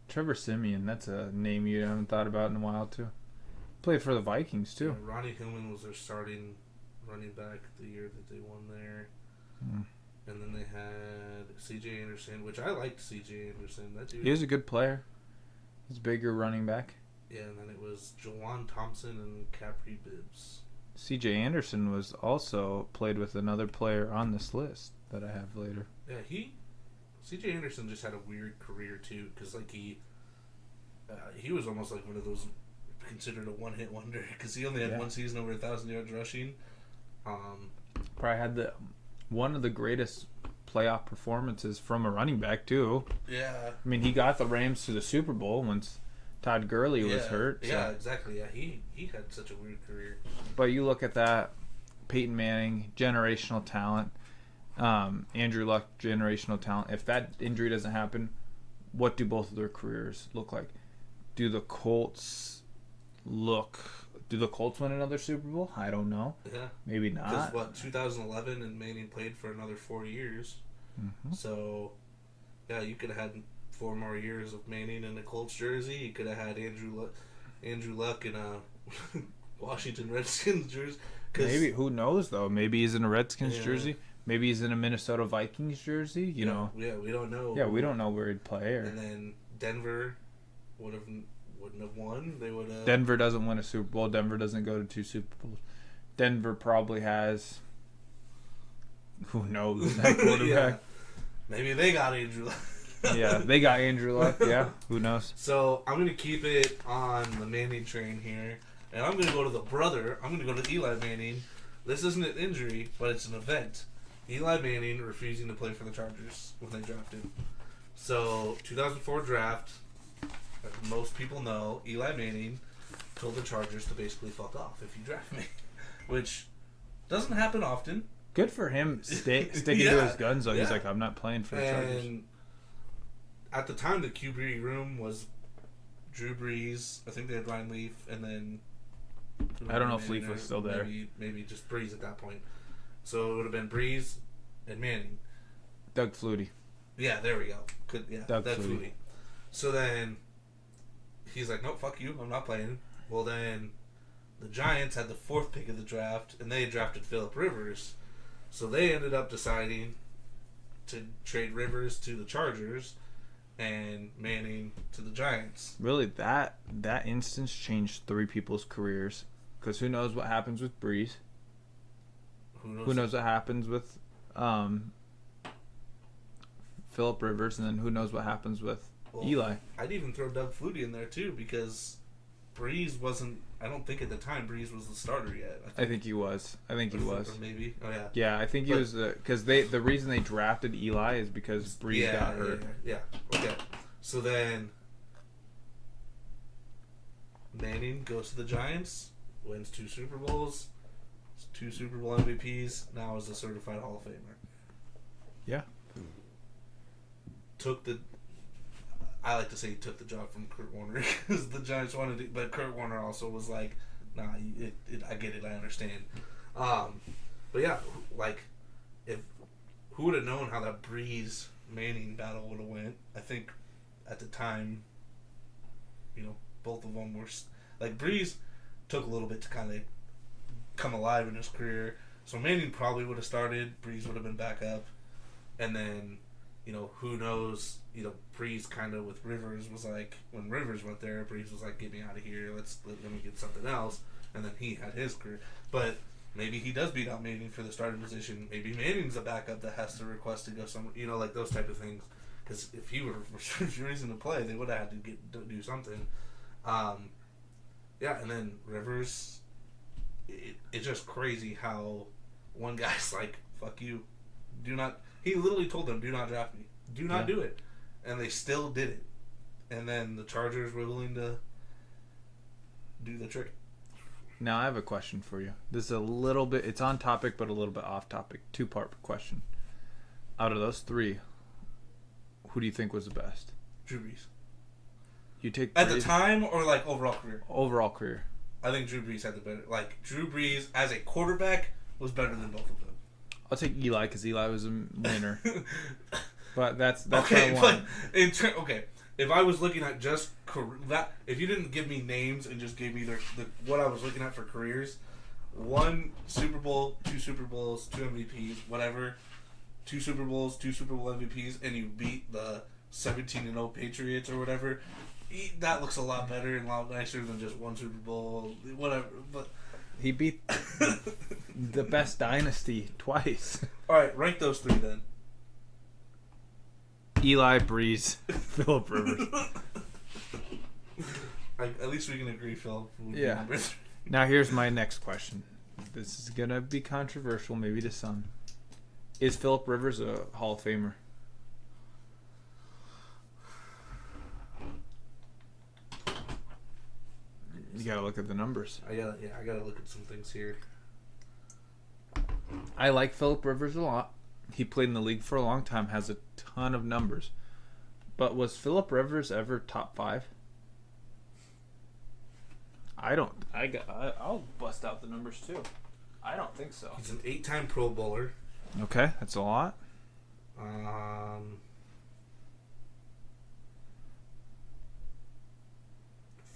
Trevor Siemian, that's a name you haven't thought about in a while too. Played for the Vikings too. Yeah, Ronnie Hillman was their starting running back the year that they won there. And then they had C.J. Anderson, which I liked C.J. Anderson. That dude. He was a good player. He's a bigger running back. Yeah, and then it was Jawan Thompson and Capri Bibbs. C.J. Anderson was also played with another player on this list that I have later. Yeah, C.J. Anderson just had a weird career too, because like he was almost like one of those considered a one-hit wonder, because he only had one season over 1,000 yards rushing. Probably had one of the greatest playoff performances from a running back too. Yeah. I mean, he got the Rams to the Super Bowl once Todd Gurley was hurt. So. Yeah, exactly. Yeah, he had such a weird career. But you look at that, Peyton Manning, generational talent. Andrew Luck, generational talent. If that injury doesn't happen, what do both of their careers look like? Do the Colts look? Do the Colts win another Super Bowl? I don't know. Yeah. Maybe Because not. what, 2011 and Manning played for another 4 years. Mm-hmm. So, yeah, you could have had 4 more years of Manning in a Colts jersey. You could have had Andrew Luck in a Washington Redskins jersey. Maybe, who knows though? Maybe he's in a Redskins Yeah. jersey. Maybe he's in a Minnesota Vikings jersey. You know. Yeah, we don't know. Yeah, we don't know where he'd play. Or And then Denver wouldn't have won. They would have. Denver doesn't win a Super Bowl. Denver doesn't go to 2 Super Bowls. Denver probably has. Who knows? That quarterback. Yeah. Maybe they got Andrew Luck. Yeah, they got Andrew Luck. Yeah, who knows? So I'm gonna keep it on the Manning train here, and I'm gonna go to the brother. I'm gonna go to Eli Manning. This isn't an injury, but it's an event. Eli Manning refusing to play for the Chargers when they drafted. So 2004 draft. As most people know, Eli Manning told the Chargers to basically fuck off if you draft me, which doesn't happen often. Good for him sticking to Yeah. his guns, though. He's Yeah. like, I'm not playing for the Chargers. And at the time, the QB room was Drew Brees. I think they had Ryan Leaf, and then I don't know if Leaf was still there. Maybe just Brees at that point. So it would have been Brees and Manning. Doug Flutie. Yeah, there we go. Doug Flutie. Flutie. So then he's like, "No, fuck you. I'm not playing." Well, then the Giants had the 4th pick of the draft, and they drafted Phillip Rivers. So they ended up deciding to trade Rivers to the Chargers and Manning to the Giants. Really, that instance changed 3 people's careers. Because who knows what happens with Breeze? Who knows what happens with Phillip Rivers? And then who knows what happens with Eli? I'd even throw Doug Flutie in there too, because Breeze wasn't. I don't think at the time Breeze was the starter yet. I think he was. Or maybe. Oh yeah. Yeah, I think he was because the reason they drafted Eli is because Breeze got hurt. Yeah. Okay. So then Manning goes to the Giants, wins 2 Super Bowls, 2 Super Bowl MVPs. Now is a certified Hall of Famer. Yeah. I like to say he took the job from Kurt Warner because the Giants wanted it, but Kurt Warner also was like, "Nah, I get it, I understand." But yeah, like, who would have known how that Breeze Manning battle would have went? I think at the time, both of them were like Breeze took a little bit to kind of come alive in his career, so Manning probably would have started. Breeze would have been back up, and then. Who knows, Breeze kind of with Rivers was like, when Rivers went there, Breeze was like, get me out of here, let me get something else, and then he had his career. But maybe he does beat out Manning for the starting position. Maybe Manning's a backup that has to request to go somewhere, like those type of things. Because if he were refusing to play, they would have had to do something. Yeah, and then Rivers, it's just crazy how one guy's like, fuck you, he literally told them, do not draft me. Do not do it. And they still did it. And then the Chargers were willing to do the trick. Now I have a question for you. This is a little bit, it's on topic, but a little bit off topic. 2-part question. Out of those 3, who do you think was the best? Drew Brees. You take At the time or like overall career? Overall career. I think Drew Brees had the better. Like, Drew Brees as a quarterback was better than both of them. I'll take Eli because Eli was a winner. But that's okay. what I want. Okay, if I was looking at just if you didn't give me names and just gave me what I was looking at for careers, 1 Super Bowl, 2 Super Bowls, 2 MVPs, whatever, 2 Super Bowls, 2 Super Bowl MVPs, and you beat the 17-0 Patriots or whatever, that looks a lot better and a lot nicer than just 1 Super Bowl, whatever. But he beat the best dynasty twice. All right, rank those 3 then. Eli, Breeze, Phillip Rivers. At least we can agree, Phil. Yeah. Now here's my next question. This is gonna be controversial, maybe to some. Is Phillip Rivers a Hall of Famer? You gotta look at the numbers. I gotta look at some things here. I like Phillip Rivers a lot. He played in the league for a long time, has a ton of numbers. But was Phillip Rivers ever top 5? I'll bust out the numbers too. I don't think so. He's an 8-time Pro Bowler. Okay, that's a lot.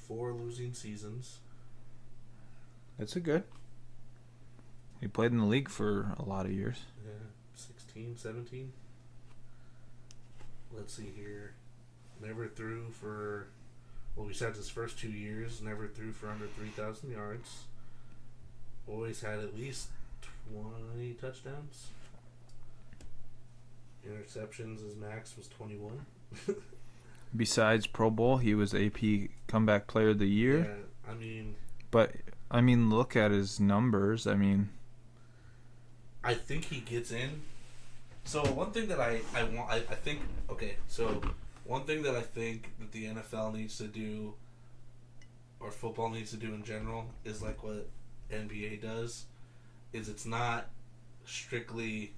4 losing seasons. That's a good. He played in the league for a lot of years. Yeah, 16, 17. Let's see here. Never threw for, well, besides his first 2 years, never threw for under 3,000 yards. Always had at least 20 touchdowns. Interceptions, his max was 21. Besides Pro Bowl, he was AP Comeback Player of the Year. Yeah, I mean... But, I mean, look at his numbers. I mean... I think he gets in. So one thing that I want, I think, okay, so one thing that I think that the NFL needs to do, or football needs to do in general, is like what NBA does, is it's not strictly,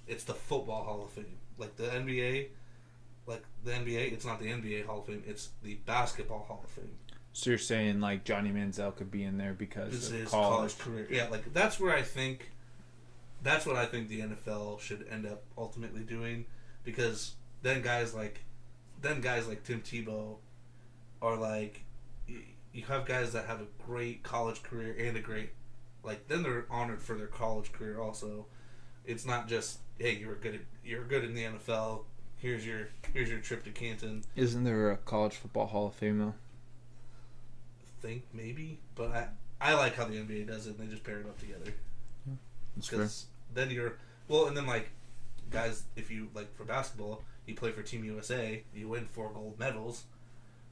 it's the Football Hall of Fame. Like the NBA, it's not the NBA Hall of Fame, it's the Basketball Hall of Fame. So you're saying like Johnny Manziel could be in there because This of is college career. Yeah, like that's what I think the NFL should end up ultimately doing, because then guys like Tim Tebow are like, you have guys that have a great college career and a great, like, then they're honored for their college career also. It's not just, hey, you're good in the NFL. Here's your trip to Canton. Isn't there a College Football Hall of Fame though? I think maybe, but I like how the NBA does it, and they just pair it up together. That's fair. Because then and then like guys, if you like for basketball, you play for Team USA, you win 4 gold medals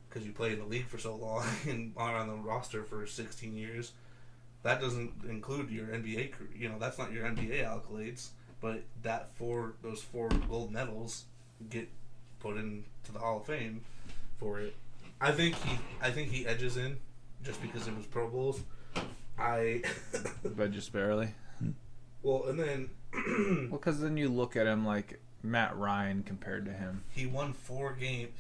because you play in the league for so long and are on the roster for 16 years. That doesn't include your NBA career. That's not your NBA accolades, but those 4 gold medals get put into the Hall of Fame for it. I think he edges in just because it was Pro Bowls. But just barely. Well, and then... well, because then you look at him like Matt Ryan compared to him. He won 4 games.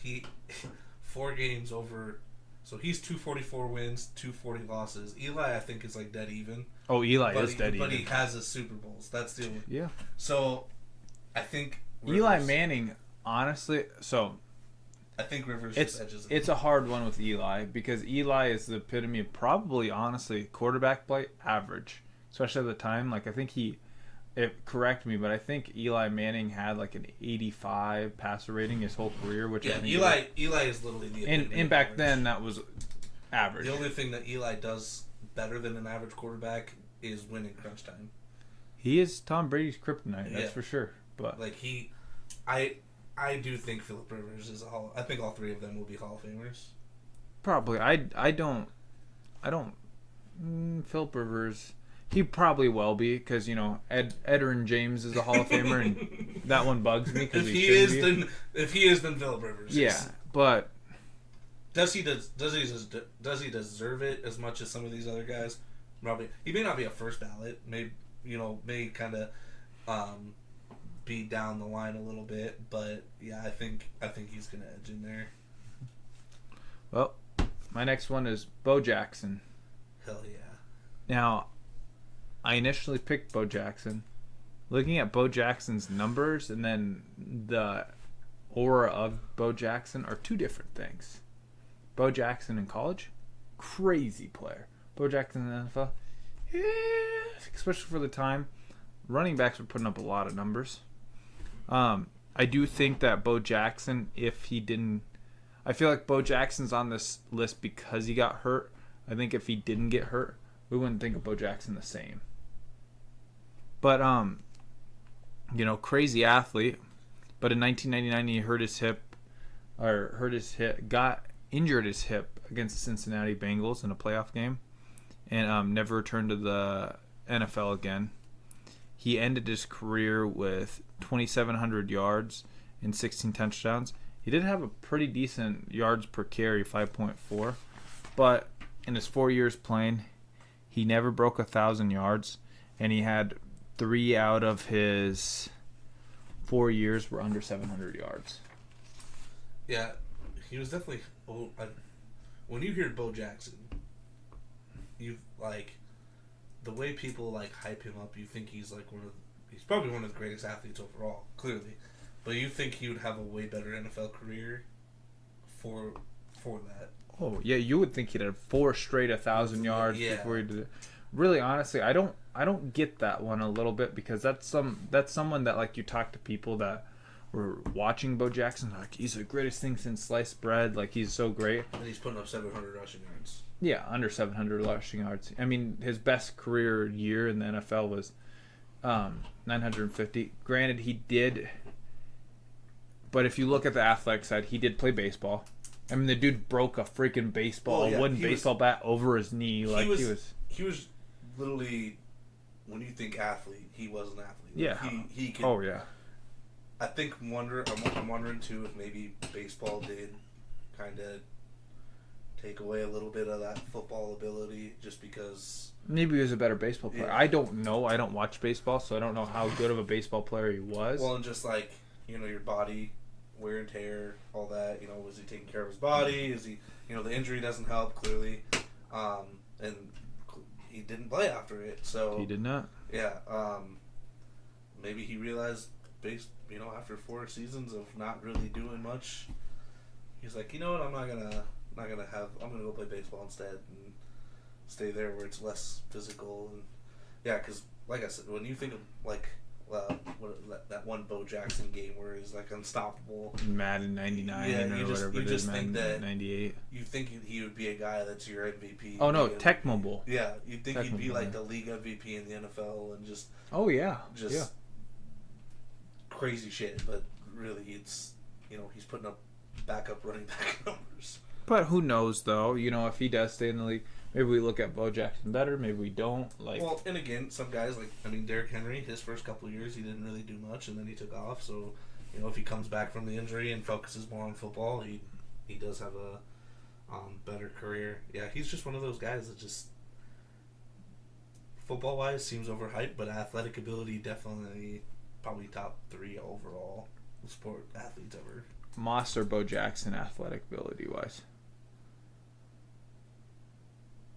4 games over... So he's 244 wins, 240 losses. Eli, I think, is like dead even. Oh, Eli is dead even. But he has his Super Bowls. That's the only... Yeah. So, I think... Eli Manning, honestly... So... I think Rivers just edges it. It's a hard one with Eli because Eli is the epitome of probably, honestly, quarterback play average. Especially at the time. Like, I think correct me, but I think Eli Manning had like an 85 passer rating his whole career, which I think Eli is literally the epitome and back average. then that was average. The only thing that Eli does better than an average quarterback is win in crunch time. He is Tom Brady's kryptonite, that's for sure. But like I do think Phillip Rivers is I think all 3 of them will be Hall of Famers. Probably. I don't Phillip Rivers, he probably will be because Edgerrin James is a Hall of Famer and that one bugs me because if he is, then Phillip Rivers. Yeah, but does he deserve it as much as some of these other guys? Probably. He may not be a first ballot. May kind of be down the line a little bit, but yeah, I think he's gonna edge in there. Well, my next one is Bo Jackson. Hell yeah. Now, I initially picked Bo Jackson. Looking at Bo Jackson's numbers and then the aura of Bo Jackson are 2 different things. Bo Jackson in college, crazy player. Bo Jackson in the NFL, especially for the time, running backs were putting up a lot of numbers. I do think that Bo Jackson, I feel like Bo Jackson's on this list because he got hurt. I think if he didn't get hurt, we wouldn't think of Bo Jackson the same. But, crazy athlete. But in 1999, he injured his hip against the Cincinnati Bengals in a playoff game and never returned to the NFL again. He ended his career with 2,700 yards and 16 touchdowns. He did have a pretty decent yards per carry, 5.4. But in his 4 years playing, he never broke 1,000 yards. And he had 3 out of his 4 years were under 700 yards. Yeah, he was definitely... when you hear Bo Jackson, you like the way people like hype him up. You think he's like he's probably one of the greatest athletes overall, clearly, but you think he would have a way better NFL career for that. Oh yeah, you would think he'd have 4 straight 1,000 yards before he did it. Really, honestly, I don't get that one a little bit, because that's someone that, like, you talk to people that were watching Bo Jackson, like, he's the greatest thing since sliced bread, like, he's so great. And he's putting up 700 rushing yards. Yeah, under 700 rushing yards. I mean, his best career year in the NFL was 950. Granted, he did, but if you look at the athletic side, he did play baseball. I mean, the dude broke a freaking wooden baseball bat over his knee. Like he was literally, when you think athlete, he was an athlete. Yeah. He could. Oh yeah. I think I'm wondering too if maybe baseball did kind of take away a little bit of that football ability, just because. Maybe he was a better baseball player. Yeah. I don't know. I don't watch baseball, so I don't know how good of a baseball player he was. Well, and just like, your body wear and tear, all that. Was he taking care of his body? Is he? The injury doesn't help, clearly, and he didn't play after it. So he did not. Yeah. Maybe he realized, after 4 seasons of not really doing much, he's like, you know what? I'm gonna go play baseball instead and stay there where it's less physical. And yeah, because like I said, when you think of like that one Bo Jackson game where he's like unstoppable, Madden 99 yeah, or whatever you it just is, think Madden that 98. You think he would be a guy that's your MVP. Oh no, Tech Mobile. Yeah, you think Tech he'd be Mobile, like the league MVP in the NFL and just. Oh yeah, just crazy shit, but really it's he's putting up backup running back numbers. But who knows though? If he does stay in the league, maybe we look at Bo Jackson better. Maybe we don't. Well, and again, some guys Derrick Henry, his first couple of years he didn't really do much, and then he took off. So if he comes back from the injury and focuses more on football, he does have a better career. Yeah, he's just one of those guys that just football wise seems overhyped, but athletic ability definitely probably top 3 overall sport athletes ever. Moss or Bo Jackson, athletic ability wise?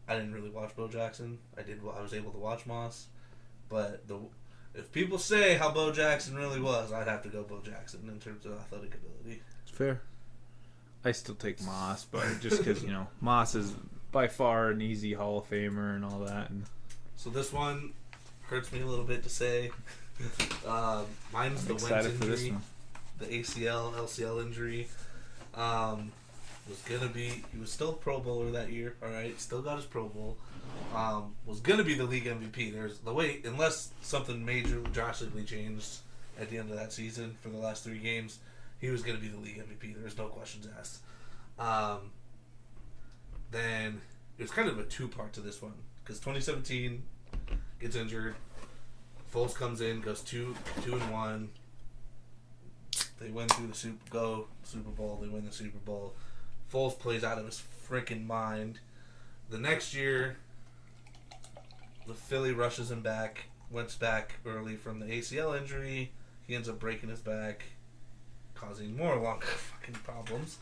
I didn't really watch Bo Jackson. I was able to watch Moss, but if people say how Bo Jackson really was, I'd have to go Bo Jackson in terms of athletic ability. It's fair. I still take Moss, but just because Moss is by far an easy Hall of Famer and all that. And so this one hurts me a little bit to say. Mine's the Wentz injury, the ACL, LCL injury. He was still Pro Bowler that year, alright, still got his Pro Bowl. Was gonna be the league MVP. Unless something major drastically changed at the end of that season for the last 3 games, he was gonna be the league MVP. There's no questions asked. Then it was kind of a 2-part to this one, because 2017 gets injured. Foles comes in, goes 2-1. They win through the Super Bowl. They win the Super Bowl. Foles plays out of his freaking mind. The next year, the Philly rushes him back. Wentz back early from the ACL injury. He ends up breaking his back, causing more longer fucking problems.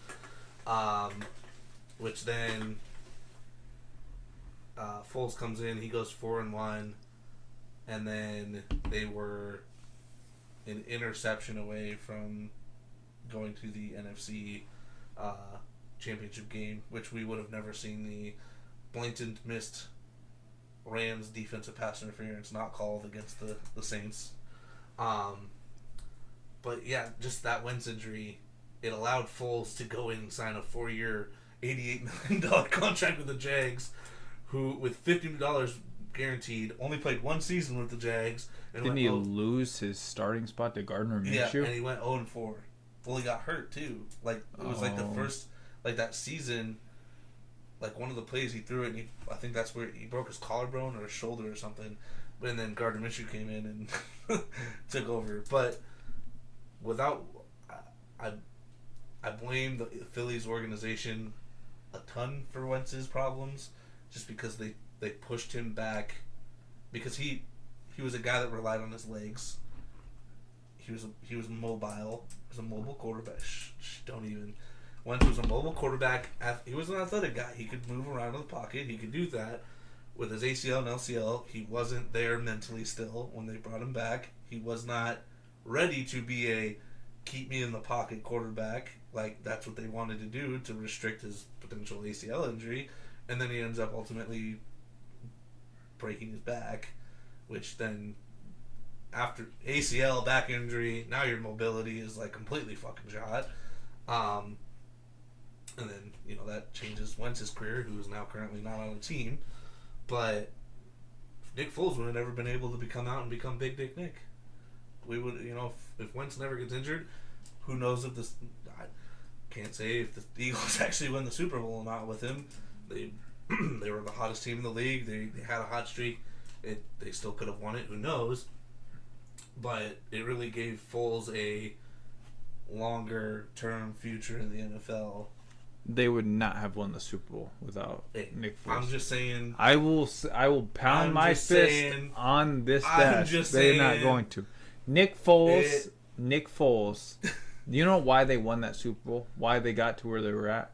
Which then Foles comes in. He goes 4-1. And then they were an interception away from going to the NFC championship game, which we would have never seen the blatant missed Rams defensive pass interference not called against the Saints. But yeah, just that Wentz injury, it allowed Foles to go in and sign a 4-year, $88 million contract with the Jags, who, with $50 guaranteed, only played 1 season with the Jags. And didn't he lose his starting spot to Gardner Minshew? Yeah, and he went 0-4. Well, he got hurt too. It was the first, that season, one of the plays he threw it, and I think that's where he broke his collarbone or his shoulder or something. And then Gardner Minshew came in and took over. But I blame the Phillies organization a ton for Wentz's problems, just because they pushed him back, because he was a guy that relied on his legs. He was mobile. He was a mobile quarterback. Don't even. Wentz was a mobile quarterback. He was an athletic guy. He could move around in the pocket. He could do that, with his ACL and LCL, he wasn't there mentally still when they brought him back. He was not ready to be a keep me in the pocket quarterback. Like, that's what they wanted to do to restrict his potential ACL injury. And then he ends up ultimately breaking his back, which then, after ACL, back injury, now your mobility is, like, completely fucking shot. And then, you know, that changes Wentz's career, who is now currently not on the team. But Nick Foles would have never been able to become out and become Big Dick Nick. We would, you know, if Wentz never gets injured, who knows if this... I can't say if the Eagles actually win the Super Bowl or not with him. They were the hottest team in the league. They had a hot streak. They still could have won it. Who knows? But it really gave Foles a longer-term future in the NFL. They would not have won the Super Bowl without Nick Foles. I'm just saying. I will pound my fist on this desk. They're not going to. Nick Foles. You know why they won that Super Bowl? Why they got to where they were at?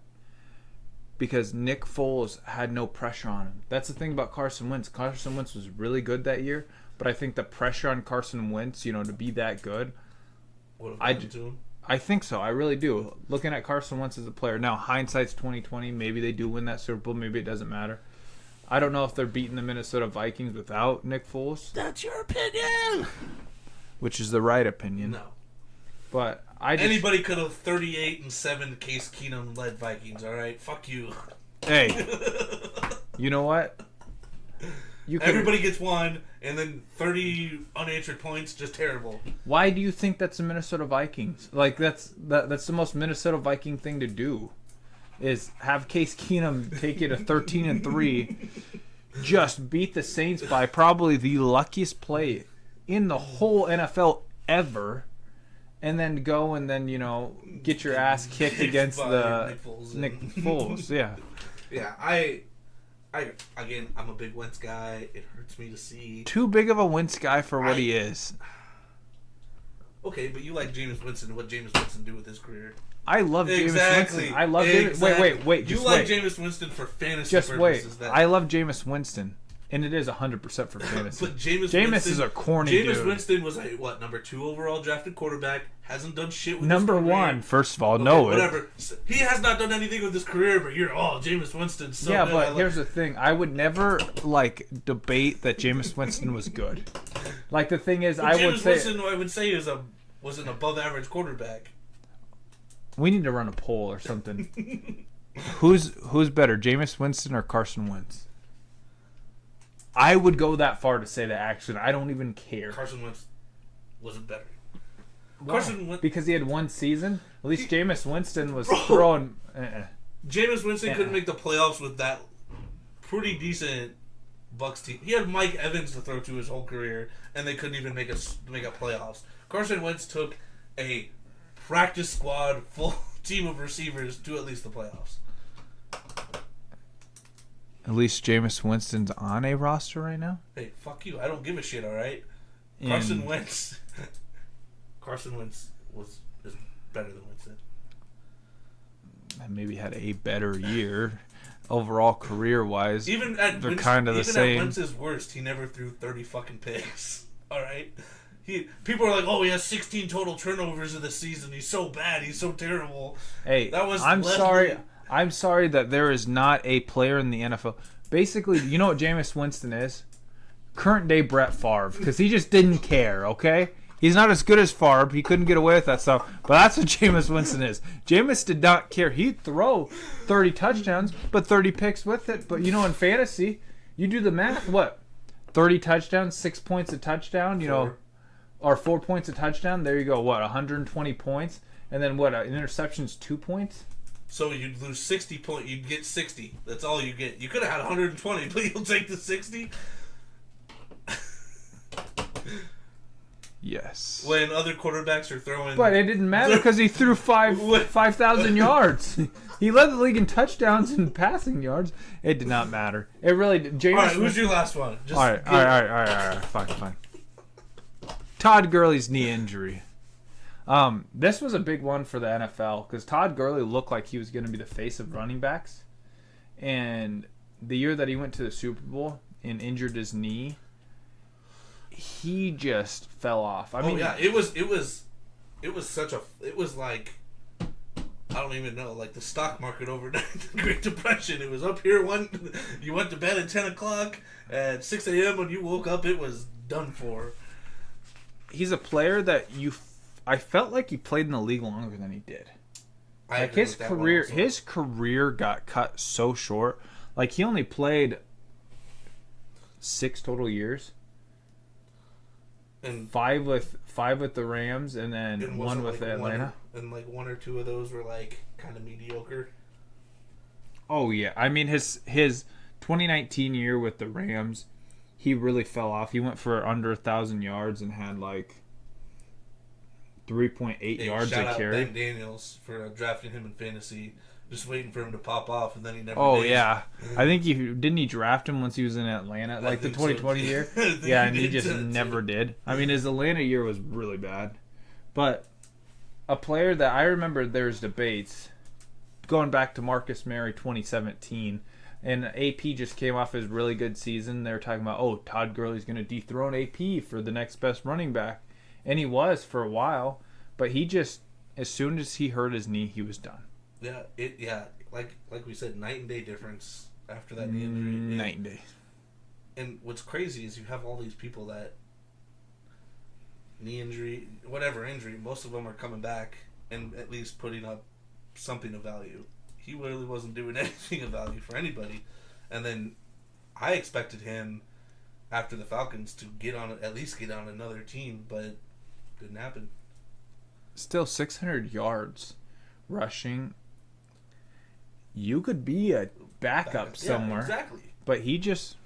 Because Nick Foles had no pressure on him. That's the thing about Carson Wentz. Carson Wentz was really good that year, but I think the pressure on Carson Wentz, you know, to be that good, I think so. I really do. Looking at Carson Wentz as a player. Now, hindsight's 2020. Maybe they do win that Super Bowl. Maybe it doesn't matter. I don't know if they're beating the Minnesota Vikings without Nick Foles. That's your opinion. Which is the right opinion. No. But anybody could have 38-7 Case Keenum led Vikings, all right? Fuck you. Hey. You know what? Everybody gets one, and then 30 unanswered points, just terrible. Why do you think that's the Minnesota Vikings? Like, that's the most Minnesota Viking thing to do, is have Case Keenum take you to 13-3, just beat the Saints by probably the luckiest play in the whole NFL ever, and then go and then, you know, get your ass kicked against the Nick Foles. Yeah. Yeah, I'm a big Wentz guy. It hurts me to see. Too big of a Wentz guy for what he is. Okay, but you like Jameis Winston. What Jameis Winston do with his career? I love Jameis Winston. I love Jameis. Wait. You like Jameis Winston for fantasy purposes. I love Jameis Winston. And it is 100% for fantasy. But Jameis Winston is a corny dude. Jameis Winston was number 2 overall drafted quarterback. Hasn't done shit with number his career. 1, first of all. Whatever. He has not done anything with his career, but Jameis Winston's so good. But here's the thing. I would never, debate that Jameis Winston was good. The thing is, Jameis Winston, I would say, was an above-average quarterback. We need to run a poll or something. Who's better, Jameis Winston or Carson Wentz? I would go that far to say that, actually. I don't even care. Carson Wentz wasn't better. Because he had one season? At least Jameis Winston was throwing... Jameis Winston couldn't make the playoffs with that pretty decent Bucs team. He had Mike Evans to throw to his whole career, and they couldn't even make a playoffs. Carson Wentz took a practice squad full team of receivers to at least the playoffs. At least Jameis Winston's on a roster right now? Hey, fuck you. I don't give a shit, all right? Carson Wentz is better than Winston. And maybe had a better year overall career-wise. Even at they're kind of the same. Even at Wentz's worst, he never threw 30 fucking picks. All right? People are like, oh, he has 16 total turnovers in the season. He's so bad. He's so terrible. Hey, I'm sorry that there is not a player in the NFL. Basically, you know what Jameis Winston is? Current day Brett Favre, because he just didn't care, okay? He's not as good as Favre. He couldn't get away with that stuff. But that's what Jameis Winston is. Jameis did not care. He'd throw 30 touchdowns, but 30 picks with it. But, in fantasy, you do the math. What? 30 touchdowns, 6 points a touchdown, or 4 points a touchdown. There you go. What? 120 points. And then what? An interception's 2 points? So you'd lose 60 points. You'd get 60. That's all you get. You could have had 120, but you'll take the 60? Yes. When other quarterbacks are throwing... But it didn't matter because he threw 5,000 yards. He led the league in touchdowns and passing yards. It did not matter. It really did. All right, who's your last one? All right. Fine. Todd Gurley's knee injury. This was a big one for the NFL because Todd Gurley looked like he was going to be the face of running backs. And the year that he went to the Super Bowl, and injured his knee, he just fell off. I mean, it was such a, it was like, I don't even know, like the stock market overnight, the Great Depression. It was up here you went to bed at 10 o'clock, at 6 a.m. when you woke up, it was done for. he's a player that I felt like he played in the league longer than he did. Like his career got cut so short. Like he only played 6 total years. And five with the Rams, and then one with Atlanta. And like 1 or 2 of those were like kind of mediocre. Oh yeah, I mean his 2019 year with the Rams, he really fell off. He went for under 1,000 yards and had like 3.8 yards a carry. Ben Daniels for drafting him in fantasy, just waiting for him to pop off, and then he never. Oh did. yeah, I think he draft him once he was in Atlanta, like the 2020 year. Yeah, and he just never did. I mean, his Atlanta year was really bad, but a player that I remember, there's debates going back to Marcus Murray 2017, and AP just came off his really good season. They were talking about, oh, Todd Gurley's going to dethrone AP for the next best running back, and he was for a while, but he just, as soon as he hurt his knee, he was done. Like we said, night and day difference after that knee injury. Night and day. And what's crazy is you have all these people that knee injury, whatever injury, most of them are coming back and at least putting up something of value. He really wasn't doing anything of value for anybody. And then I expected him after the Falcons to at least get on another team, but didn't happen. Still 600 yards rushing. You could be a backup somewhere. Yeah, exactly. But he just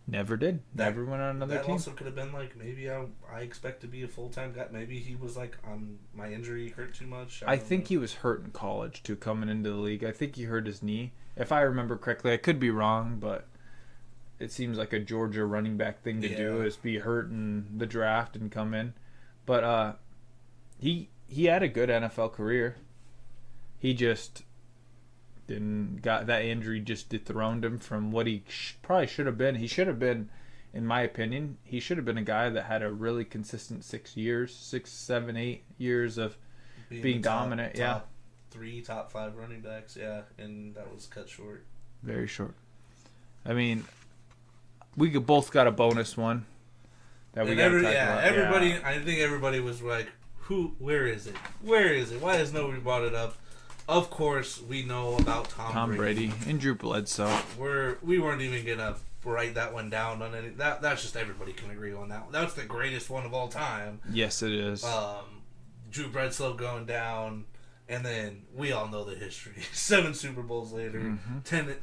never did. Never went on another that team. That also could have been like, maybe I expect to be a full-time guy. Maybe he was like, my injury hurt too much. I think he was hurt in college too, coming into the league. I think he hurt his knee. If I remember correctly, I could be wrong, but it seems like a Georgia running back thing to do is be hurt in the draft and come in. But he had a good NFL career. He just got that injury, just dethroned him from what he probably should have been. He should have been, in my opinion, he should have been a guy that had a really consistent 6 years, 6, 7, 8 years of being dominant. Top 3, top 5 running backs, and that was cut short. Very short. I mean, we both got a bonus one that we got to talk about. Everybody. Yeah. I think everybody was like, where is it? Where is it? Why has nobody brought it up? Of course, we know about Tom Brady and Drew Bledsoe. We weren't even gonna write that one down on any. That's just, everybody can agree on that one. That's the greatest one of all time. Yes, it is. Drew Bledsoe going down, and then we all know the history. 7 Super Bowls later, 10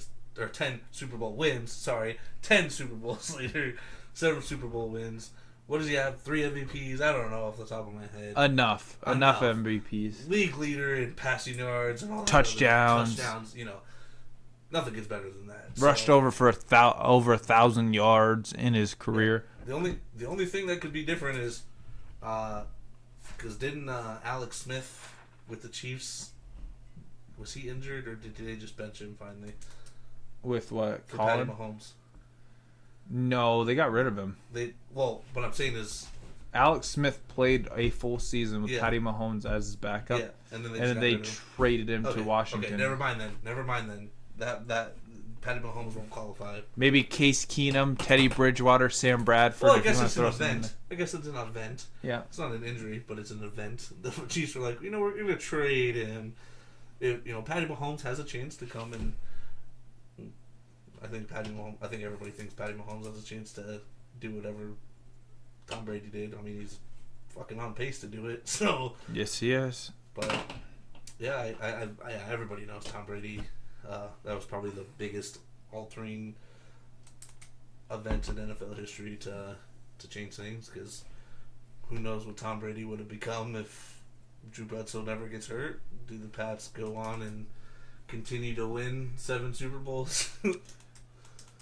Super Bowl wins. Sorry, 10 Super Bowls later, 7 Super Bowl wins. What does he have? 3 MVPs? I don't know off the top of my head. Enough MVPs. League leader in passing yards and all that. Touchdowns. Nothing gets better than that. Rushed over for over 1,000 yards in his career. Yeah. The only thing that could be different is, because didn't Alex Smith with the Chiefs, was he injured, or did they just bench him finally? With what? For Patty Mahomes. No, they got rid of him. What I'm saying is, Alex Smith played a full season with Patty Mahomes as his backup. Yeah, and then they traded him to Washington. Okay, never mind then. That Patty Mahomes won't qualify. Maybe Case Keenum, Teddy Bridgewater, Sam Bradford. Well, I guess it's an event. Yeah. It's not an injury, but it's an event. The Chiefs were like, we're going to trade him. Patty Mahomes has a chance to come and. I think everybody thinks Patty Mahomes has a chance to do whatever Tom Brady did. I mean, he's fucking on pace to do it. So yes, he is. But yeah, everybody knows Tom Brady. That was probably the biggest altering event in NFL history to change things. Because who knows what Tom Brady would have become if Drew Bledsoe never gets hurt? Do the Pats go on and continue to win 7 Super Bowls?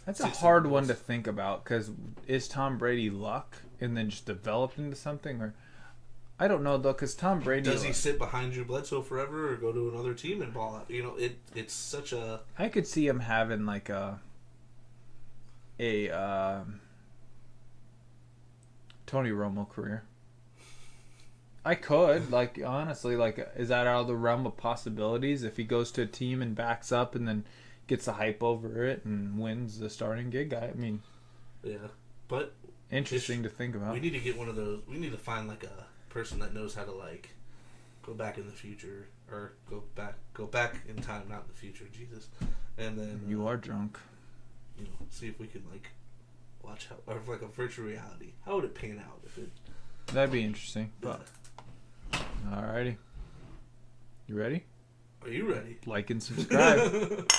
That's a hard one to think about, because is Tom Brady luck and then just developed into something? Or I don't know, though, because Tom Brady... Does he sit behind Drew Bledsoe forever or go to another team and ball out? It's such a... I could see him having like a a Tony Romo career. I could, like, honestly, like, is that out of the realm of possibilities? If he goes to a team and backs up and then gets the hype over it and wins the starting gig, I mean, Yeah, but interesting to think about. we need to get one of those. We need to find like a person that knows how to like go back in the future or go back in time, not in the future. Jesus, and then You are drunk. you know, see if we can like watch how or like a virtual reality. How would it pan out if it? That'd be interesting. But alrighty, you ready? Are you ready? Like and subscribe.